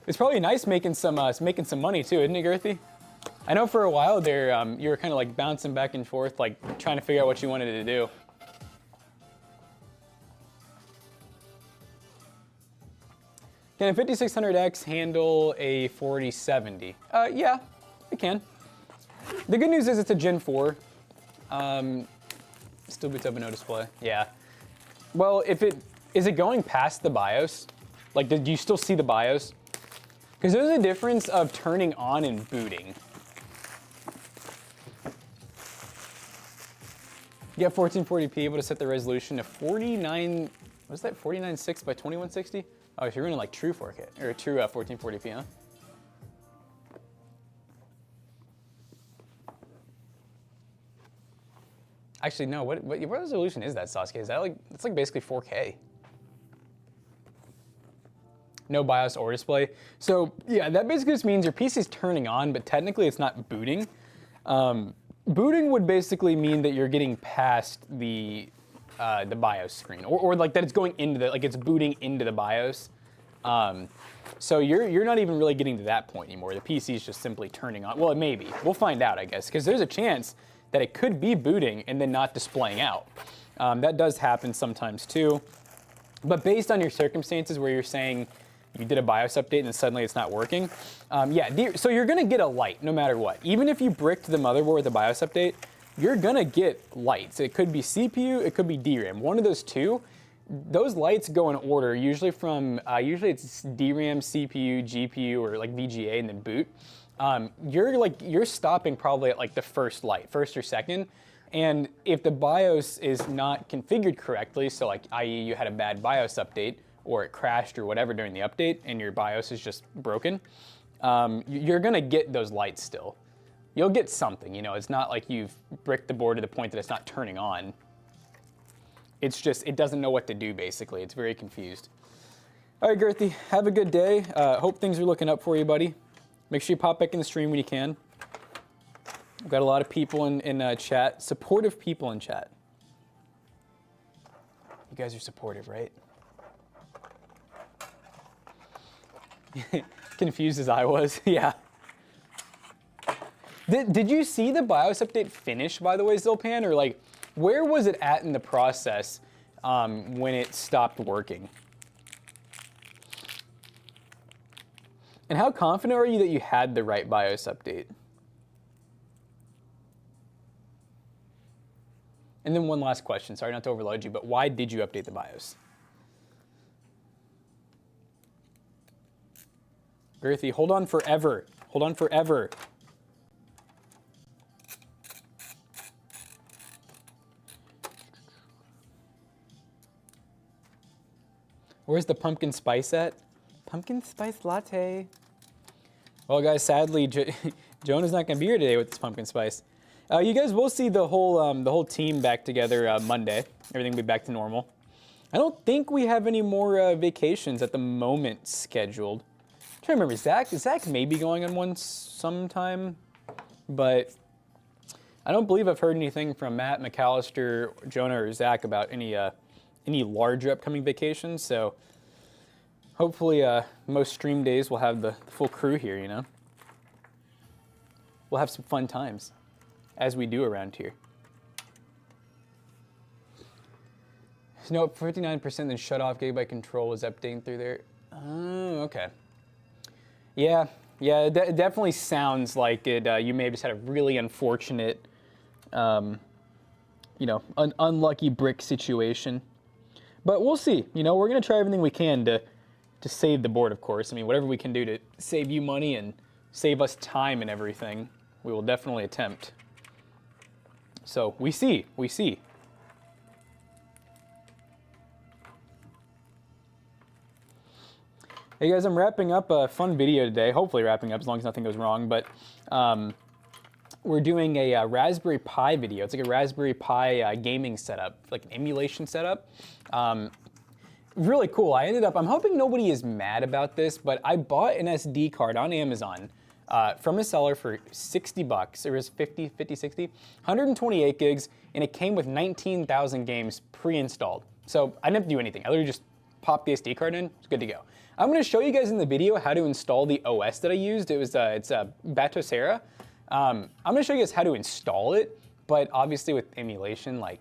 It's probably nice making some money too, isn't it, Girthy? I know for a while there, you were kind of like bouncing back and forth, like trying to figure out what you wanted to do. Can a 5600X handle a 4070? Yeah, it can. The good news is it's a Gen 4. Still boots up a no display. Yeah. Well, is it going past the BIOS? Like, do you still see the BIOS? Because there's a difference of turning on and booting. You got 1440p, able to set the resolution to 49, what's that, 49.6 by 2160? Oh, if you're running like true 4K, or true 1440p, huh? Actually, no, what resolution is that, Sasuke? Is that like, it's like basically 4K. No BIOS or display. So yeah, that basically just means your PC's turning on, but technically it's not booting. Booting would basically mean that you're getting past the BIOS screen, or like that it's going into the, like it's booting into the BIOS. So you're not even really getting to that point anymore. The PC is just simply turning on. Well, it may be. We'll find out, I guess, because there's a chance that it could be booting and then not displaying out. That does happen sometimes too. But based on your circumstances where you're saying you did a BIOS update and then suddenly it's not working, yeah, so you're gonna get a light no matter what. Even if you bricked the motherboard with a BIOS update, you're gonna get lights. It could be CPU, it could be DRAM. One of those two. Those lights go in order, usually from, usually it's DRAM, CPU, GPU, or like VGA, and then boot. You're stopping probably at like the first light, first or second. And if the BIOS is not configured correctly, so like i.e. you had a bad BIOS update, or it crashed or whatever during the update, and your BIOS is just broken, you're gonna get those lights still. You'll get something, you know, it's not like you've bricked the board to the point that it's not turning on. It's just, it doesn't know what to do, basically. It's very confused. All right, Girthy, have a good day. Hope things are looking up for you, buddy. Make sure you pop back in the stream when you can. We've got a lot of people in chat, supportive people in chat. You guys are supportive, right? Confused as I was, yeah. Did you see the BIOS update finish, by the way, Zilpan, or like, where was it at in the process when it stopped working? And how confident are you that you had the right BIOS update? And then one last question, sorry not to overload you, but why did you update the BIOS? Girthy, hold on forever. Hold on forever. Where's the pumpkin spice at? Pumpkin spice latte. Well, guys, sadly, Jonah's not gonna be here today with this pumpkin spice. You guys will see the whole team back together Monday. Everything will be back to normal. I don't think we have any more vacations at the moment scheduled. I'm trying to remember, Zach may be going on one sometime, but I don't believe I've heard anything from Matt, McAllister, Jonah, or Zach about any larger upcoming vacations. So hopefully most stream days we'll have the full crew here, you know. We'll have some fun times, as we do around here. No, 59% then shut off Gigabyte Control was updating through there. Oh, okay. Yeah, it definitely sounds like it. You may have just had a really unfortunate, you know, unlucky brick situation. But we'll see. You know, we're gonna try everything we can to save the board, of course. I mean, whatever we can do to save you money and save us time and everything, we will definitely attempt. So we see. Hey guys, I'm wrapping up a fun video today. Hopefully wrapping up as long as nothing goes wrong. But we're doing a Raspberry Pi video. It's like a Raspberry Pi gaming setup, like an emulation setup. Really cool. I'm hoping nobody is mad about this, but I bought an SD card on Amazon from a seller for 60 bucks. It was 50, 60, 128 gigs, and it came with 19,000 games pre-installed. So I didn't have to do anything. I literally just popped the SD card in, it's good to go. I'm gonna show you guys in the video how to install the OS that I used. It's Batocera. I'm gonna show you guys how to install it, but obviously with emulation, like,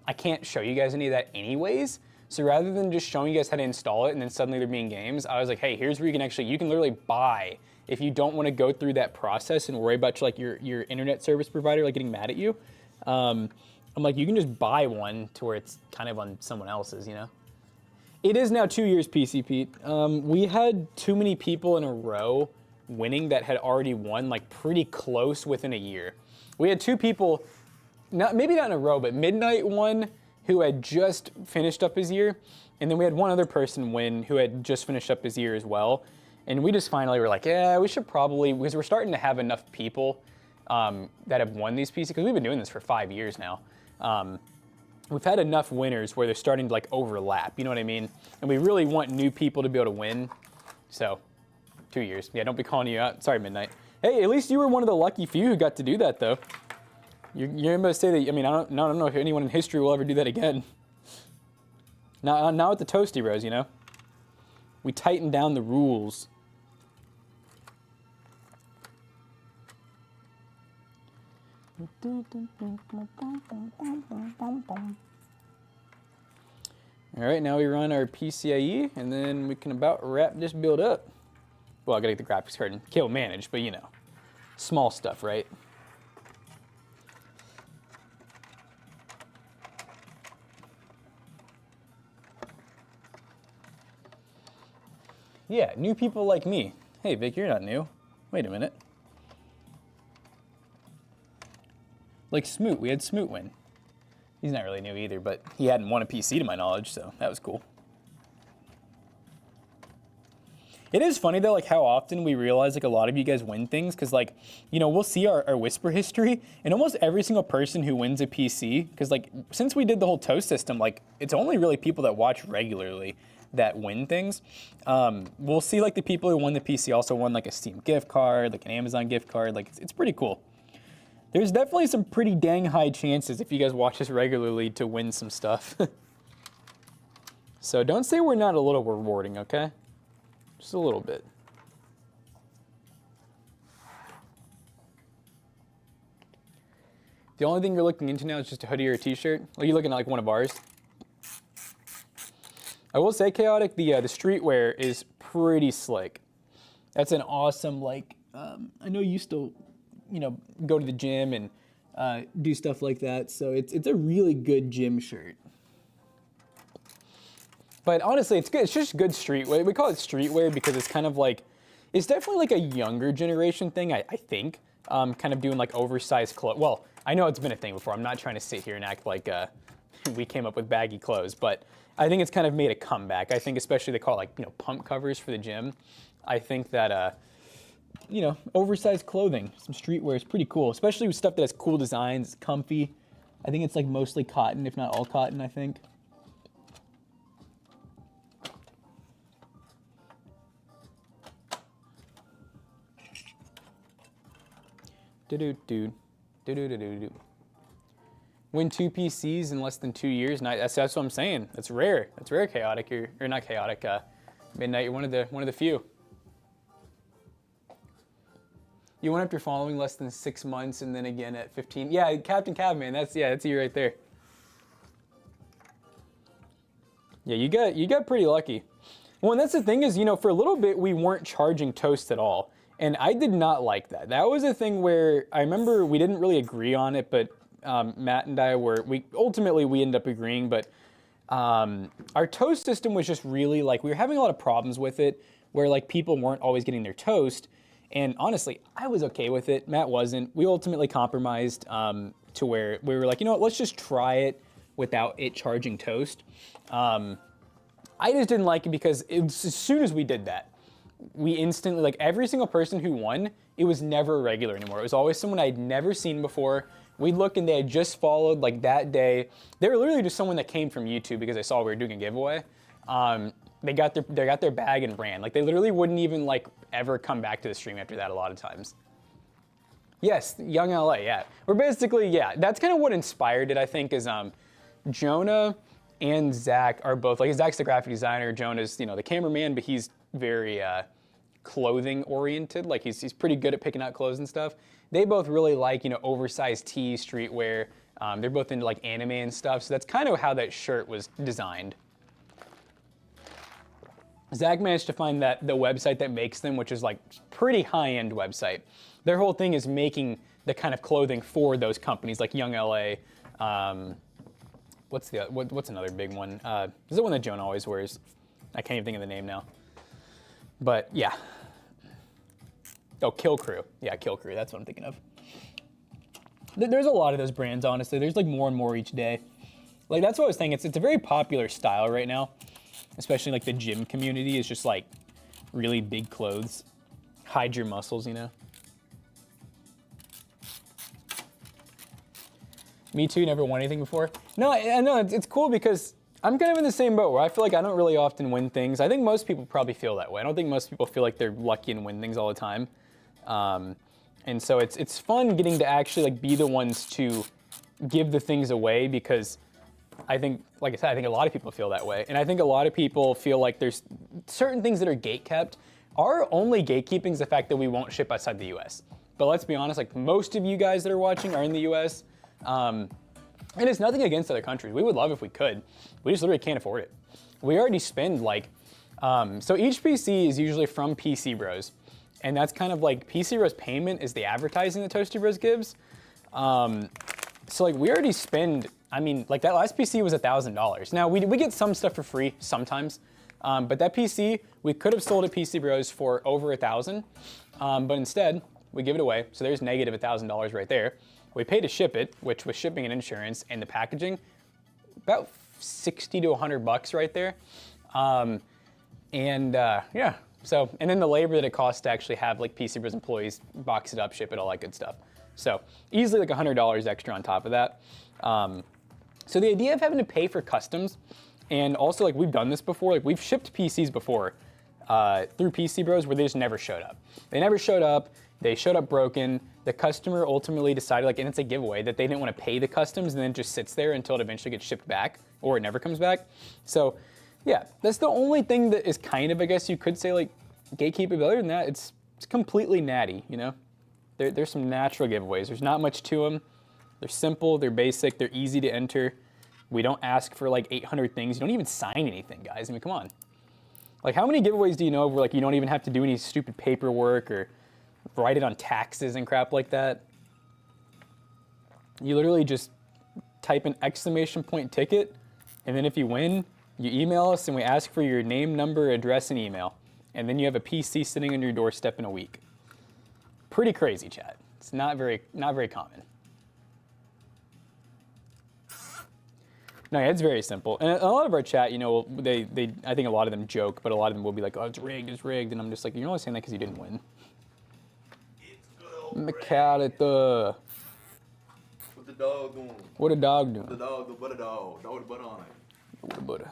I can't show you guys any of that anyways. So rather than just showing you guys how to install it and then suddenly there being games, I was like, hey, here's where you can literally buy, if you don't want to go through that process and worry about like your internet service provider like getting mad at you. I'm like, you can just buy one to where it's kind of on someone else's, you know? It is now 2 years, PC Pete. We had too many people in a row winning that had already won like pretty close within a year. We had 2 people, maybe not in a row, but Midnight won, who had just finished up his year, and then we had one other person win who had just finished up his year as well. And we just finally were like, yeah, we should probably, because we're starting to have enough people that have won these PCs, because we've been doing this for 5 years now. We've had enough winners where they're starting to like overlap, you know what I mean? And we really want new people to be able to win. So, 2 years. Yeah, don't be calling you out. Sorry, Midnight. Hey, at least you were one of the lucky few who got to do that, though. You're able to say that, I mean, I don't know if anyone in history will ever do that again. Not with the Toasty Bros, you know? We tightened down the rules. All right, now we run our PCIe, and then we can about wrap this build up. Well, I gotta get the graphics card and kill manage, but you know, small stuff, right? Yeah, new people like me. Hey, Vic, you're not new. Wait a minute. Like Smoot, we had Smoot win. He's not really new either, but he hadn't won a PC to my knowledge, so that was cool. It is funny though, like how often we realize like a lot of you guys win things, because like, you know, we'll see our Whisper history, and almost every single person who wins a PC, because like, since we did the whole toast system, like, it's only really people that watch regularly that win things. We'll see like the people who won the PC also won like a Steam gift card, like an Amazon gift card, like it's pretty cool. There's definitely some pretty dang high chances if you guys watch this regularly to win some stuff. So don't say we're not a little rewarding, okay? Just a little bit. The only thing you're looking into now is just a hoodie or a t-shirt. Are you looking at like one of ours? I will say, Chaotic, the streetwear is pretty slick. That's an awesome, like, I know you still, you know, go to the gym and do stuff like that, so it's a really good gym shirt. But honestly, it's good. It's just good streetwear. We call it streetwear because it's kind of like, it's definitely like a younger generation thing, I think. Kind of doing like oversized clothes. Well, I know it's been a thing before. I'm not trying to sit here and act like we came up with baggy clothes, but I think it's kind of made a comeback. I think especially they call it like, you know, pump covers for the gym. I think that, you know, oversized clothing, some streetwear is pretty cool, especially with stuff that has cool designs, it's comfy. I think it's like mostly cotton, if not all cotton, I think. Win 2 PCs in less than 2 years. That's what I'm saying. That's rare. That's rare, Chaotic. You're not Chaotic. Midnight. You're one of the few. You went after following less than 6 months, and then again at 15. Yeah, Captain Cabman. That's you right there. Yeah, you got pretty lucky. Well, and that's the thing is, you know, for a little bit we weren't charging Toast at all, and I did not like that. That was a thing where I remember we didn't really agree on it, but Matt and I ultimately we ended up agreeing. But our Toast system was just really like, we were having a lot of problems with it, where like people weren't always getting their Toast. And honestly, I was okay with it. Matt wasn't. We ultimately compromised to where we were like, you know what, let's just try it without it charging Toast. I just didn't like it because as soon as we did that, we instantly, like every single person who won, it was never regular anymore. It was always someone I'd never seen before. We'd look and they had just followed like that day. They were literally just someone that came from YouTube because they saw we were doing a giveaway. they got their bag and ran. Like they literally wouldn't even like ever come back to the stream after that a lot of times. Yes, Young LA, yeah. We're basically, yeah, that's kind of what inspired it, I think, is Jonah and Zach are both, like Zach's the graphic designer, Jonah's, you know, the cameraman, but he's very clothing oriented. Like he's pretty good at picking out clothes and stuff. They both really like, you know, oversized tee, streetwear. They're both into like anime and stuff. So that's kind of how that shirt was designed. Zach managed to find the website that makes them, which is like pretty high-end website. Their whole thing is making the kind of clothing for those companies like Young LA. What's another big one? This is the one that Jonah always wears. I can't even think of the name now. But yeah. Oh, Kill Crew. Yeah, Kill Crew. That's what I'm thinking of. There's a lot of those brands, honestly. There's like more and more each day. Like that's what I was saying. It's a very popular style right now, especially like the gym community is just like really big clothes, hide your muscles, you know. Me too. Never won anything before. No, I know it's cool because I'm kind of in the same boat where I feel like I don't really often win things. I think most people probably feel that way. I don't think most people feel like they're lucky and win things all the time. And so it's fun getting to actually like be the ones to give the things away because I think, like I said, I think a lot of people feel that way. And I think a lot of people feel like there's certain things that are gate-kept. Our only gatekeeping is the fact that we won't ship outside the US. But let's be honest, like most of you guys that are watching are in the US. And it's nothing against other countries. We would love if we could. We just literally can't afford it. We already spend like, so each PC is usually from PC Bros. And that's kind of like PC Bros payment is the advertising that Toasty Bros gives. So like we already spend, I mean, like that last PC was $1,000. Now we get some stuff for free sometimes, but that PC, we could have sold at PC Bros for over $1,000, but instead we give it away. So there's negative $1,000 right there. We pay to ship it, which was shipping and insurance and the packaging, about 60 to 100 bucks right there. Yeah, so, and then the labor that it costs to actually have like PC Bros employees box it up, ship it, all that good stuff. So easily like $100 extra on top of that. So the idea of having to pay for customs, and also like we've done this before, like we've shipped PCs before through PC Bros where they just never showed up. They never showed up, they showed up broken. The customer ultimately decided, like, and it's a giveaway, that they didn't want to pay the customs and then it just sits there until it eventually gets shipped back or it never comes back. So yeah, that's the only thing that is kind of, I guess you could say, like gatekeeping. But other than that, it's completely natty, you know? There's some natural giveaways. There's not much to them. They're simple, they're basic, they're easy to enter. We don't ask for like 800 things. You don't even sign anything, guys. I mean, come on. Like how many giveaways do you know where like you don't even have to do any stupid paperwork or write it on taxes and crap like that? You literally just type an exclamation point ticket, and then if you win, you email us and we ask for your name, number, address, and email. And then you have a PC sitting on your doorstep in a week. Pretty crazy, chat. It's not very common. No, yeah, it's very simple. And a lot of our chat, you know, I think a lot of them joke, but a lot of them will be like, oh, it's rigged. And I'm just like, you're only saying that because you didn't win. McAllister. What the dog doing? What a dog doing? The dog, the butter dog. Dog with the butter on it. With the butter.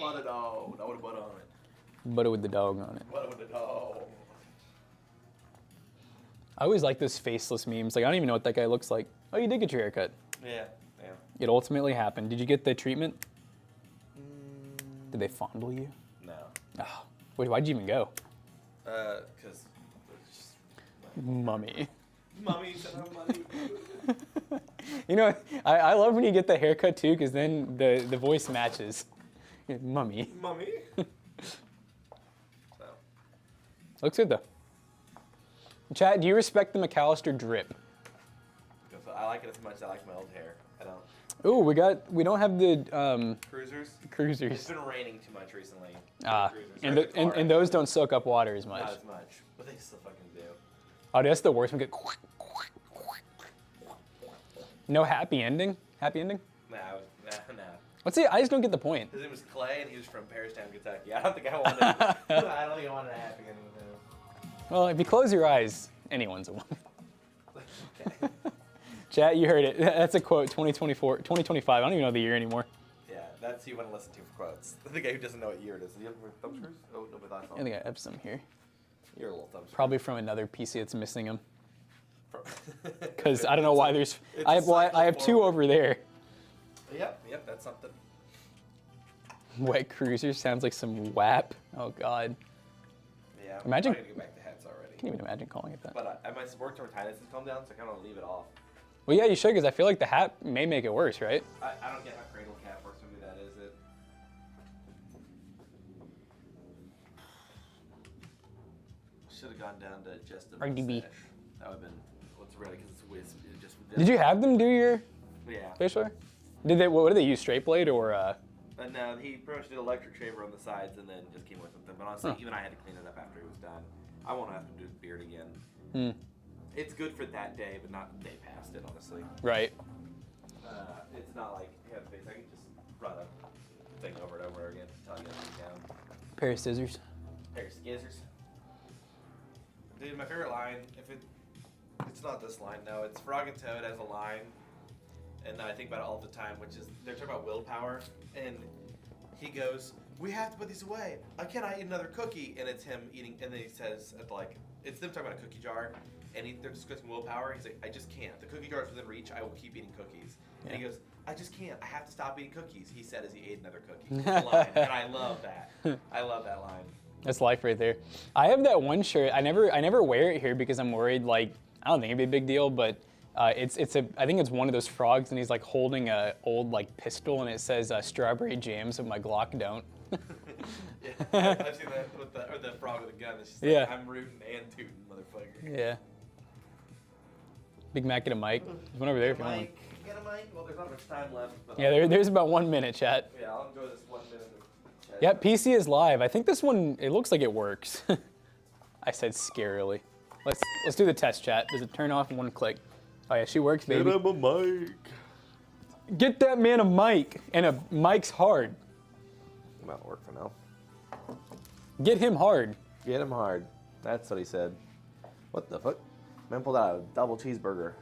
Butter dog. Dog with the butter on it. Butter with the dog on it. Butter with the dog. I always like those faceless memes. Like, I don't even know what that guy looks like. Oh, you did get your haircut. Yeah. It ultimately happened. Did you get the treatment? Did they fondle you? No. Oh, why'd you even go? Because Mummy. Mommy said I'm money. You know, I love when you get the haircut too, because then the voice matches. Mummy. Mommy. So. Looks good though. Chat, do you respect the McAllister drip? I like it as much as I like my old hair. I don't. Ooh, we don't have the Cruisers? cruisers. It's been raining too much recently. And those don't soak up water as much. Not as much, but they still fucking do. Oh, that's the worst. We get no happy ending. Happy ending? Nah. Let's see. I just don't get the point. His name was Clay, and he was from Parristown, Kentucky. I don't think I wanted. I don't think I wanted a happy ending with him. Well, if you close your eyes, anyone's a woman. Okay. Chat, you heard it. That's a quote. 2024, 2025. I don't even know the year anymore. Yeah, That's who you want to listen to for quotes. The guy who doesn't know what year it is. Do you have thumb screws? Oh, no, but that's I think I have some here. You're a little thumb screw. Probably from another PC that's missing them. Because Because I don't know why there's. I have two over there. Yep, that's something. Wet Cruiser sounds like some WAP. Oh God. Yeah. Imagine- I'm trying to go back to hats already. I can't even imagine calling it that. But my work-term tinnitus has calmed down, so I kind of want to leave it off. Well, yeah, you should, because I feel like the hat may make it worse, right? I don't get how cradle cap works. Maybe that is it. Should have gone down to just a RGB. mustache. That would have been what's really because it's whiz. It just Did you have them do your Yeah. facial? Did they? What did they use? Straight blade or? And he pretty much did electric shaver on the sides and then just came with something. But honestly, even I had to clean it up after it was done. I won't have to do the beard again. Hmm. It's good for that day, but not the day past it, honestly. Right. It's not like you have the face. I can just run a thing over and over again until I get it down. Pair of scissors. Pair of skizzers. Dude, my favorite line, it's not this line, no, it's Frog and Toad has a line, and I think about it all the time, which is, they're talking about willpower, and he goes, we have to put these away. I cannot eat another cookie, and it's him eating, and then he says, it's them talking about a cookie jar, and they're discussing willpower. He's like, I just can't. The cookie jar is within reach. I will keep eating cookies. Yeah. And he goes, I just can't. I have to stop eating cookies. He said as he ate another cookie. Line. And I love that. I love that line. That's life right there. I have that one shirt. I never wear it here because I'm worried. Like, I don't think it'd be a big deal, but I think it's one of those frogs, and he's like holding a old like pistol, and it says strawberry jams, but my Glock don't. Yeah, I've seen that with the frog with a gun. It's just like, Yeah. I'm rooting and tooting, motherfucker. Yeah. Big Mac, get a mic. There's one over there if you want one. Mike, get a mic. Well, there's not much time left. But Yeah, there's about 1 minute, chat. Yeah, I'll enjoy this 1 minute. Of Yep, PC is live. I think this one, it looks like it works. I said scarily. Let's do the test, chat. Does it turn off in one click? Oh yeah, she works, baby. Get him a mic. Get that man a mic, and a mic's hard. Might work for now. Get him hard. Get him hard. That's what he said. What the fuck? Man pulled out a double cheeseburger.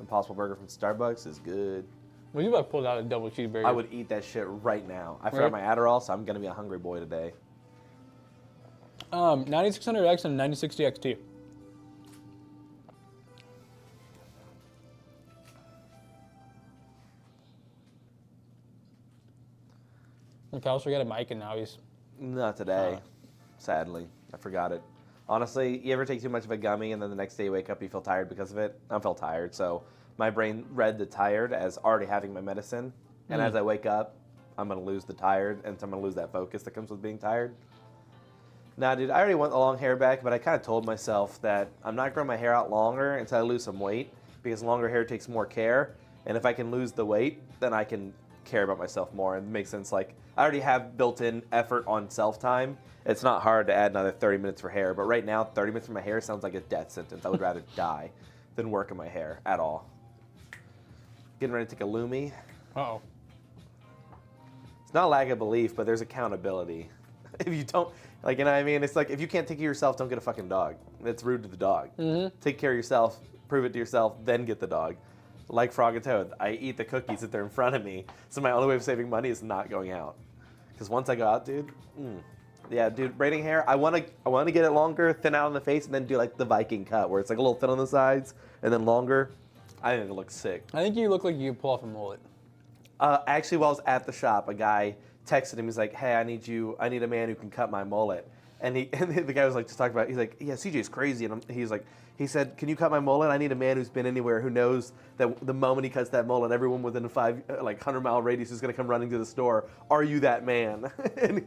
Impossible Burger from Starbucks is good. What if I pulled out a double cheeseburger? I would eat that shit right now. I Right. forgot my Adderall, so I'm gonna be a hungry boy today. 9600X and 9060 XT. McAllister got a mic and now he's... Not today, Huh. sadly. I forgot it. Honestly, you ever take too much of a gummy and then the next day you wake up, you feel tired because of it? I feel tired, so my brain read the tired as already having my medicine. And as I wake up, I'm going to lose the tired, and so I'm going to lose that focus that comes with being tired. Nah, dude, I already want the long hair back, but I kind of told myself that I'm not growing my hair out longer until I lose some weight, because longer hair takes more care, and if I can lose the weight, then I can care about myself more. And it makes sense, like, I already have built-in effort on self-time. It's not hard to add another 30 minutes for hair, but right now, 30 minutes for my hair sounds like a death sentence. I would rather die than work in my hair at all. Getting ready to take a Lumi. Uh-oh. It's not a lack of belief, but there's accountability. If you don't, like, you know what I mean? It's like, if you can't take care of yourself, don't get a fucking dog. That's rude to the dog. Take care of yourself, prove it to yourself, then get the dog. Like Frog and Toad, I eat the cookies if they're in front of me, so my only way of saving money is not going out. Because once I go out, dude, yeah, dude, braiding hair, I want to get it longer, thin out on the face, and then do like the Viking cut, where it's like a little thin on the sides, and then longer. I think it looks sick. I think you look like you could pull off a mullet. Actually, while I was at the shop, a guy texted him. He's like, "Hey, I need a man who can cut my mullet." And the guy was like, just talking about. He's like, "Yeah, CJ's crazy." And he said, "Can you cut my mullet? I need a man who's been anywhere, who knows that the moment he cuts that mullet, everyone within a 100-mile radius is gonna come running to the store. Are you that man?" And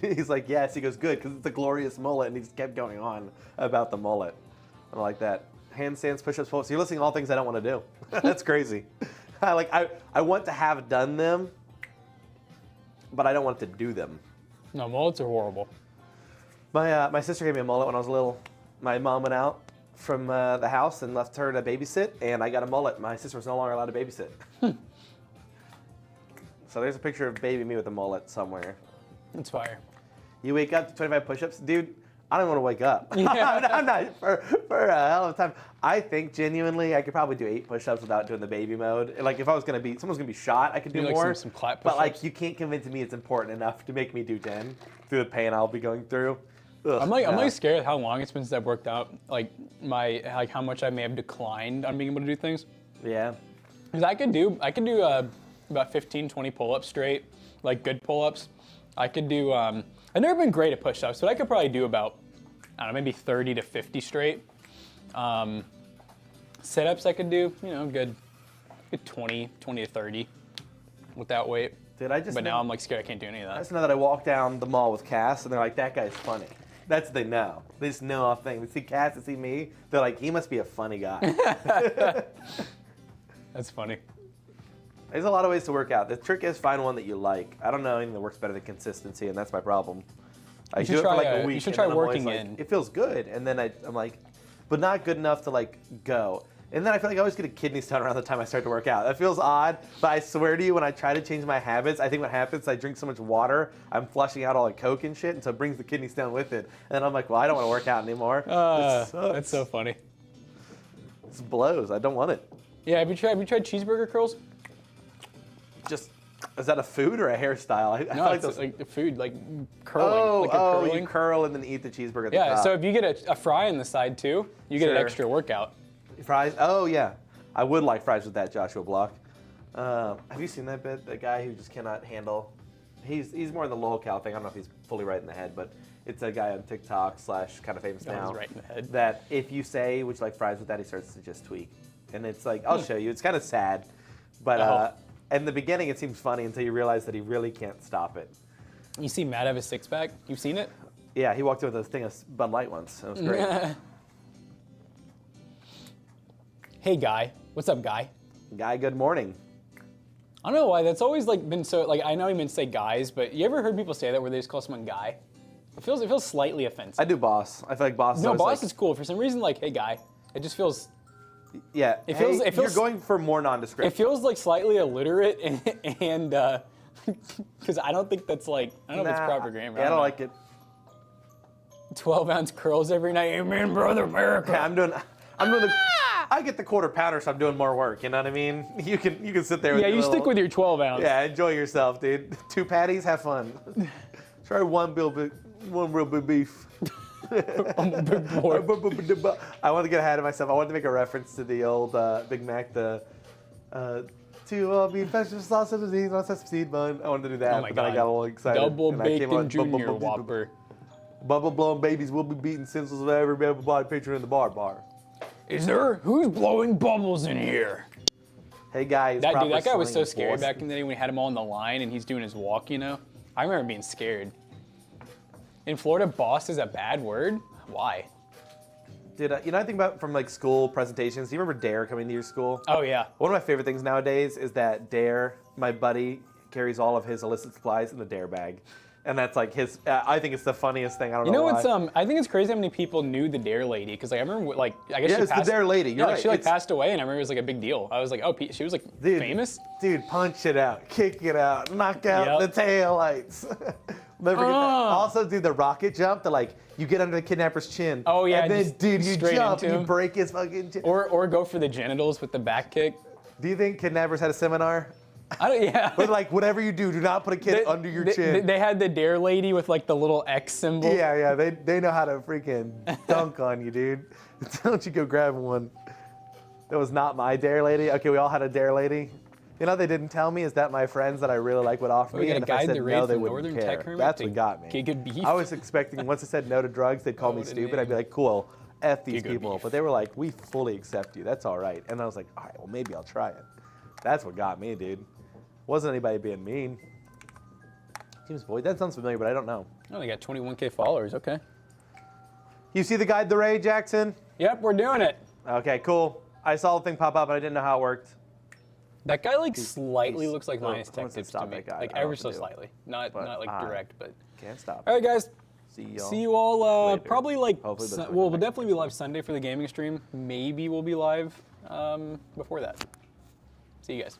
he's like, "Yes." He goes, "Good, because it's a glorious mullet." And he just kept going on about the mullet. I like that. Handstands, push-ups, pull-ups. You're listing all things I don't want to do. That's crazy. I want to have done them, but I don't want to do them. No, mullets are horrible. My sister gave me a mullet when I was little. My mom went out from the house and left her to babysit, and I got a mullet. My sister was no longer allowed to babysit. So there's a picture of baby me with a mullet somewhere. It's fire. You wake up to 25 push-ups. Dude, I don't want to wake up. Yeah. I'm not for a hell of a time. I think genuinely I could probably do 8 push-ups without doing the baby mode. And, like if I was gonna be, someone's gonna be shot, I could do like more. some clap but like push-ups? you can't convince me it's important enough to make me do 10 through the pain I'll be going through. Ugh, I'm like no. scared how long it's been since I've worked out. Like how much I may have declined on being able to do things. Yeah. Because I could do about 15, 20 pull-ups straight, like good pull-ups. I could do. I've never been great at push-ups, but I could probably do about, I don't know, maybe 30 to 50 straight. Sit-ups I could do, good 20 to 30 with that weight. Dude, But now I'm like scared I can't do any of I that. just know that I walk down the mall with Cass, and they're like, "That guy's funny." That's what they know. They just know off thing. They see Cass, they see me. They're like, "He must be a funny guy." That's funny. There's a lot of ways to work out. The trick is find one that you like. I don't know anything that works better than consistency, and that's my problem. I should do it for like try, a week. you should and try then I'm always working like, in. It feels good, and then I'm like, but not good enough to like go. And then I feel like I always get a kidney stone around the time I start to work out. That feels odd, but I swear to you, when I try to change my habits, I think what happens is I drink so much water, I'm flushing out all the Coke and shit, and so it brings the kidney stone with it. And then I'm like, well, I don't want to work out anymore. This sucks. That's so funny. This blows. I don't want it. Yeah, have you tried cheeseburger curls? Just, is that a food or a hairstyle? I No, feel like it's those. like the food, like curling. Oh, you curl and then eat the cheeseburger at the Yeah, top. so if you get a fry on the side too, you get an Sure. extra workout. Fries? Oh, yeah. I would like fries with that, Joshua Block. Have you seen that bit? The guy who just cannot handle... He's more in the local thing. I don't know if he's fully right in the head, but it's a guy on TikTok / kind of famous Oh, now. he's right in the head. That if you say, would you like fries with that, he starts to just tweak. And it's like, I'll show you. It's kind of sad. But in the beginning, it seems funny until you realize that he really can't stop it. You see Matt have a six-pack? You've seen it? Yeah, he walked in with a thing of Bud Light once. It was great. Hey, Guy. What's up, Guy? Guy, good morning. I don't know why that's always like been so like I know he meant to say guys, but you ever heard people say that where they just call someone Guy? It feels slightly offensive. I do boss. I feel like boss is No, always boss like, is cool. For some reason, like, hey, Guy. It just feels. Yeah, It feels- hey, it feels- you're going for more nondescript. It feels like slightly illiterate and because I don't think that's like I don't know if it's proper grammar. Yeah, I don't like it. 12-ounce curls every night. Amen, brother America. I'm doing the. I get the quarter pounder, so I'm doing more work. You know what I mean? You can sit there. With Yeah, your you little, stick with your 12-ounce. Yeah, enjoy yourself, dude. 2 patties, have fun. Try one real big beef. I'm a big boy. I wanted to get ahead of myself. I wanted to make a reference to the old Big Mac, the 2 beef vegetable sausage and cheese on a sesame seed bun. I wanted to do that, Oh my but then I God. got a little excited. Double and I came bacon on, junior Whopper. Bubble blowing babies will be beating senseless of everybody picture in the bar. Who's blowing bubbles in here? Hey guys, That guy was so scary back in the day when we had him all on the line and he's doing his walk, I remember being scared. In Florida, boss is a bad word? Why? Dude, I think about from like school presentations. Do you remember Dare coming to your school? Oh, yeah. One of my favorite things nowadays is that Dare, my buddy, carries all of his illicit supplies in the Dare bag. And that's like his, I think it's the funniest thing. I don't know why. What's, I think it's crazy how many people knew the Dare lady, because like, I remember, like, I guess Yeah, she it's the passed. Dare lady, you're yeah, right. she like It's- passed away, and I remember it was like a big deal. I was like, oh, she was like Dude, famous? Dude, punch it out, kick it out, knock out Yep. the tail lights. Never forget that. Also, dude, the rocket jump, like, you get under the kidnapper's chin. Oh, yeah, And then, just dude, you straight jump, into you him. break his fucking chin. Or go for the genitals with the back kick. Do you think kidnappers had a seminar? I don't, yeah. But like, whatever you do not put a kid under your chin. They had the Dare lady with like the little X symbol. Yeah, they know how to freaking dunk on you, dude. Don't you go grab one. That was not my Dare lady. Okay, we all had a Dare lady. You know what they didn't tell me is that my friends that I really like would offer We me, got and a if I guide said the raid no, they from wouldn't Northern care. Tech Hermit That's to what got me. get good beef. I was expecting once I said no to drugs, they'd call me what a stupid. name. I'd be like, cool, F these Get good people. beef. But they were like, we fully accept you. That's all right. And I was like, all right, well, maybe I'll try it. That's what got me, dude. Wasn't anybody being mean. Teams Void, that sounds familiar, but I don't know. Oh, they got 21K followers. Okay. You see the guide the raid, Jackson? Yep, we're doing it. Okay, cool. I saw the thing pop up, but I didn't know how it worked. That guy like slightly looks like Oh, Linus Tech someone said Tips to stop me. that guy. Like I don't know ever what so to do. slightly. Not But like I direct, but. Can't stop. All right, guys. See y'all. See you all later. probably like. Hopefully this We'll works. definitely be live Sunday for the gaming stream. Maybe we'll be live before that. See you guys.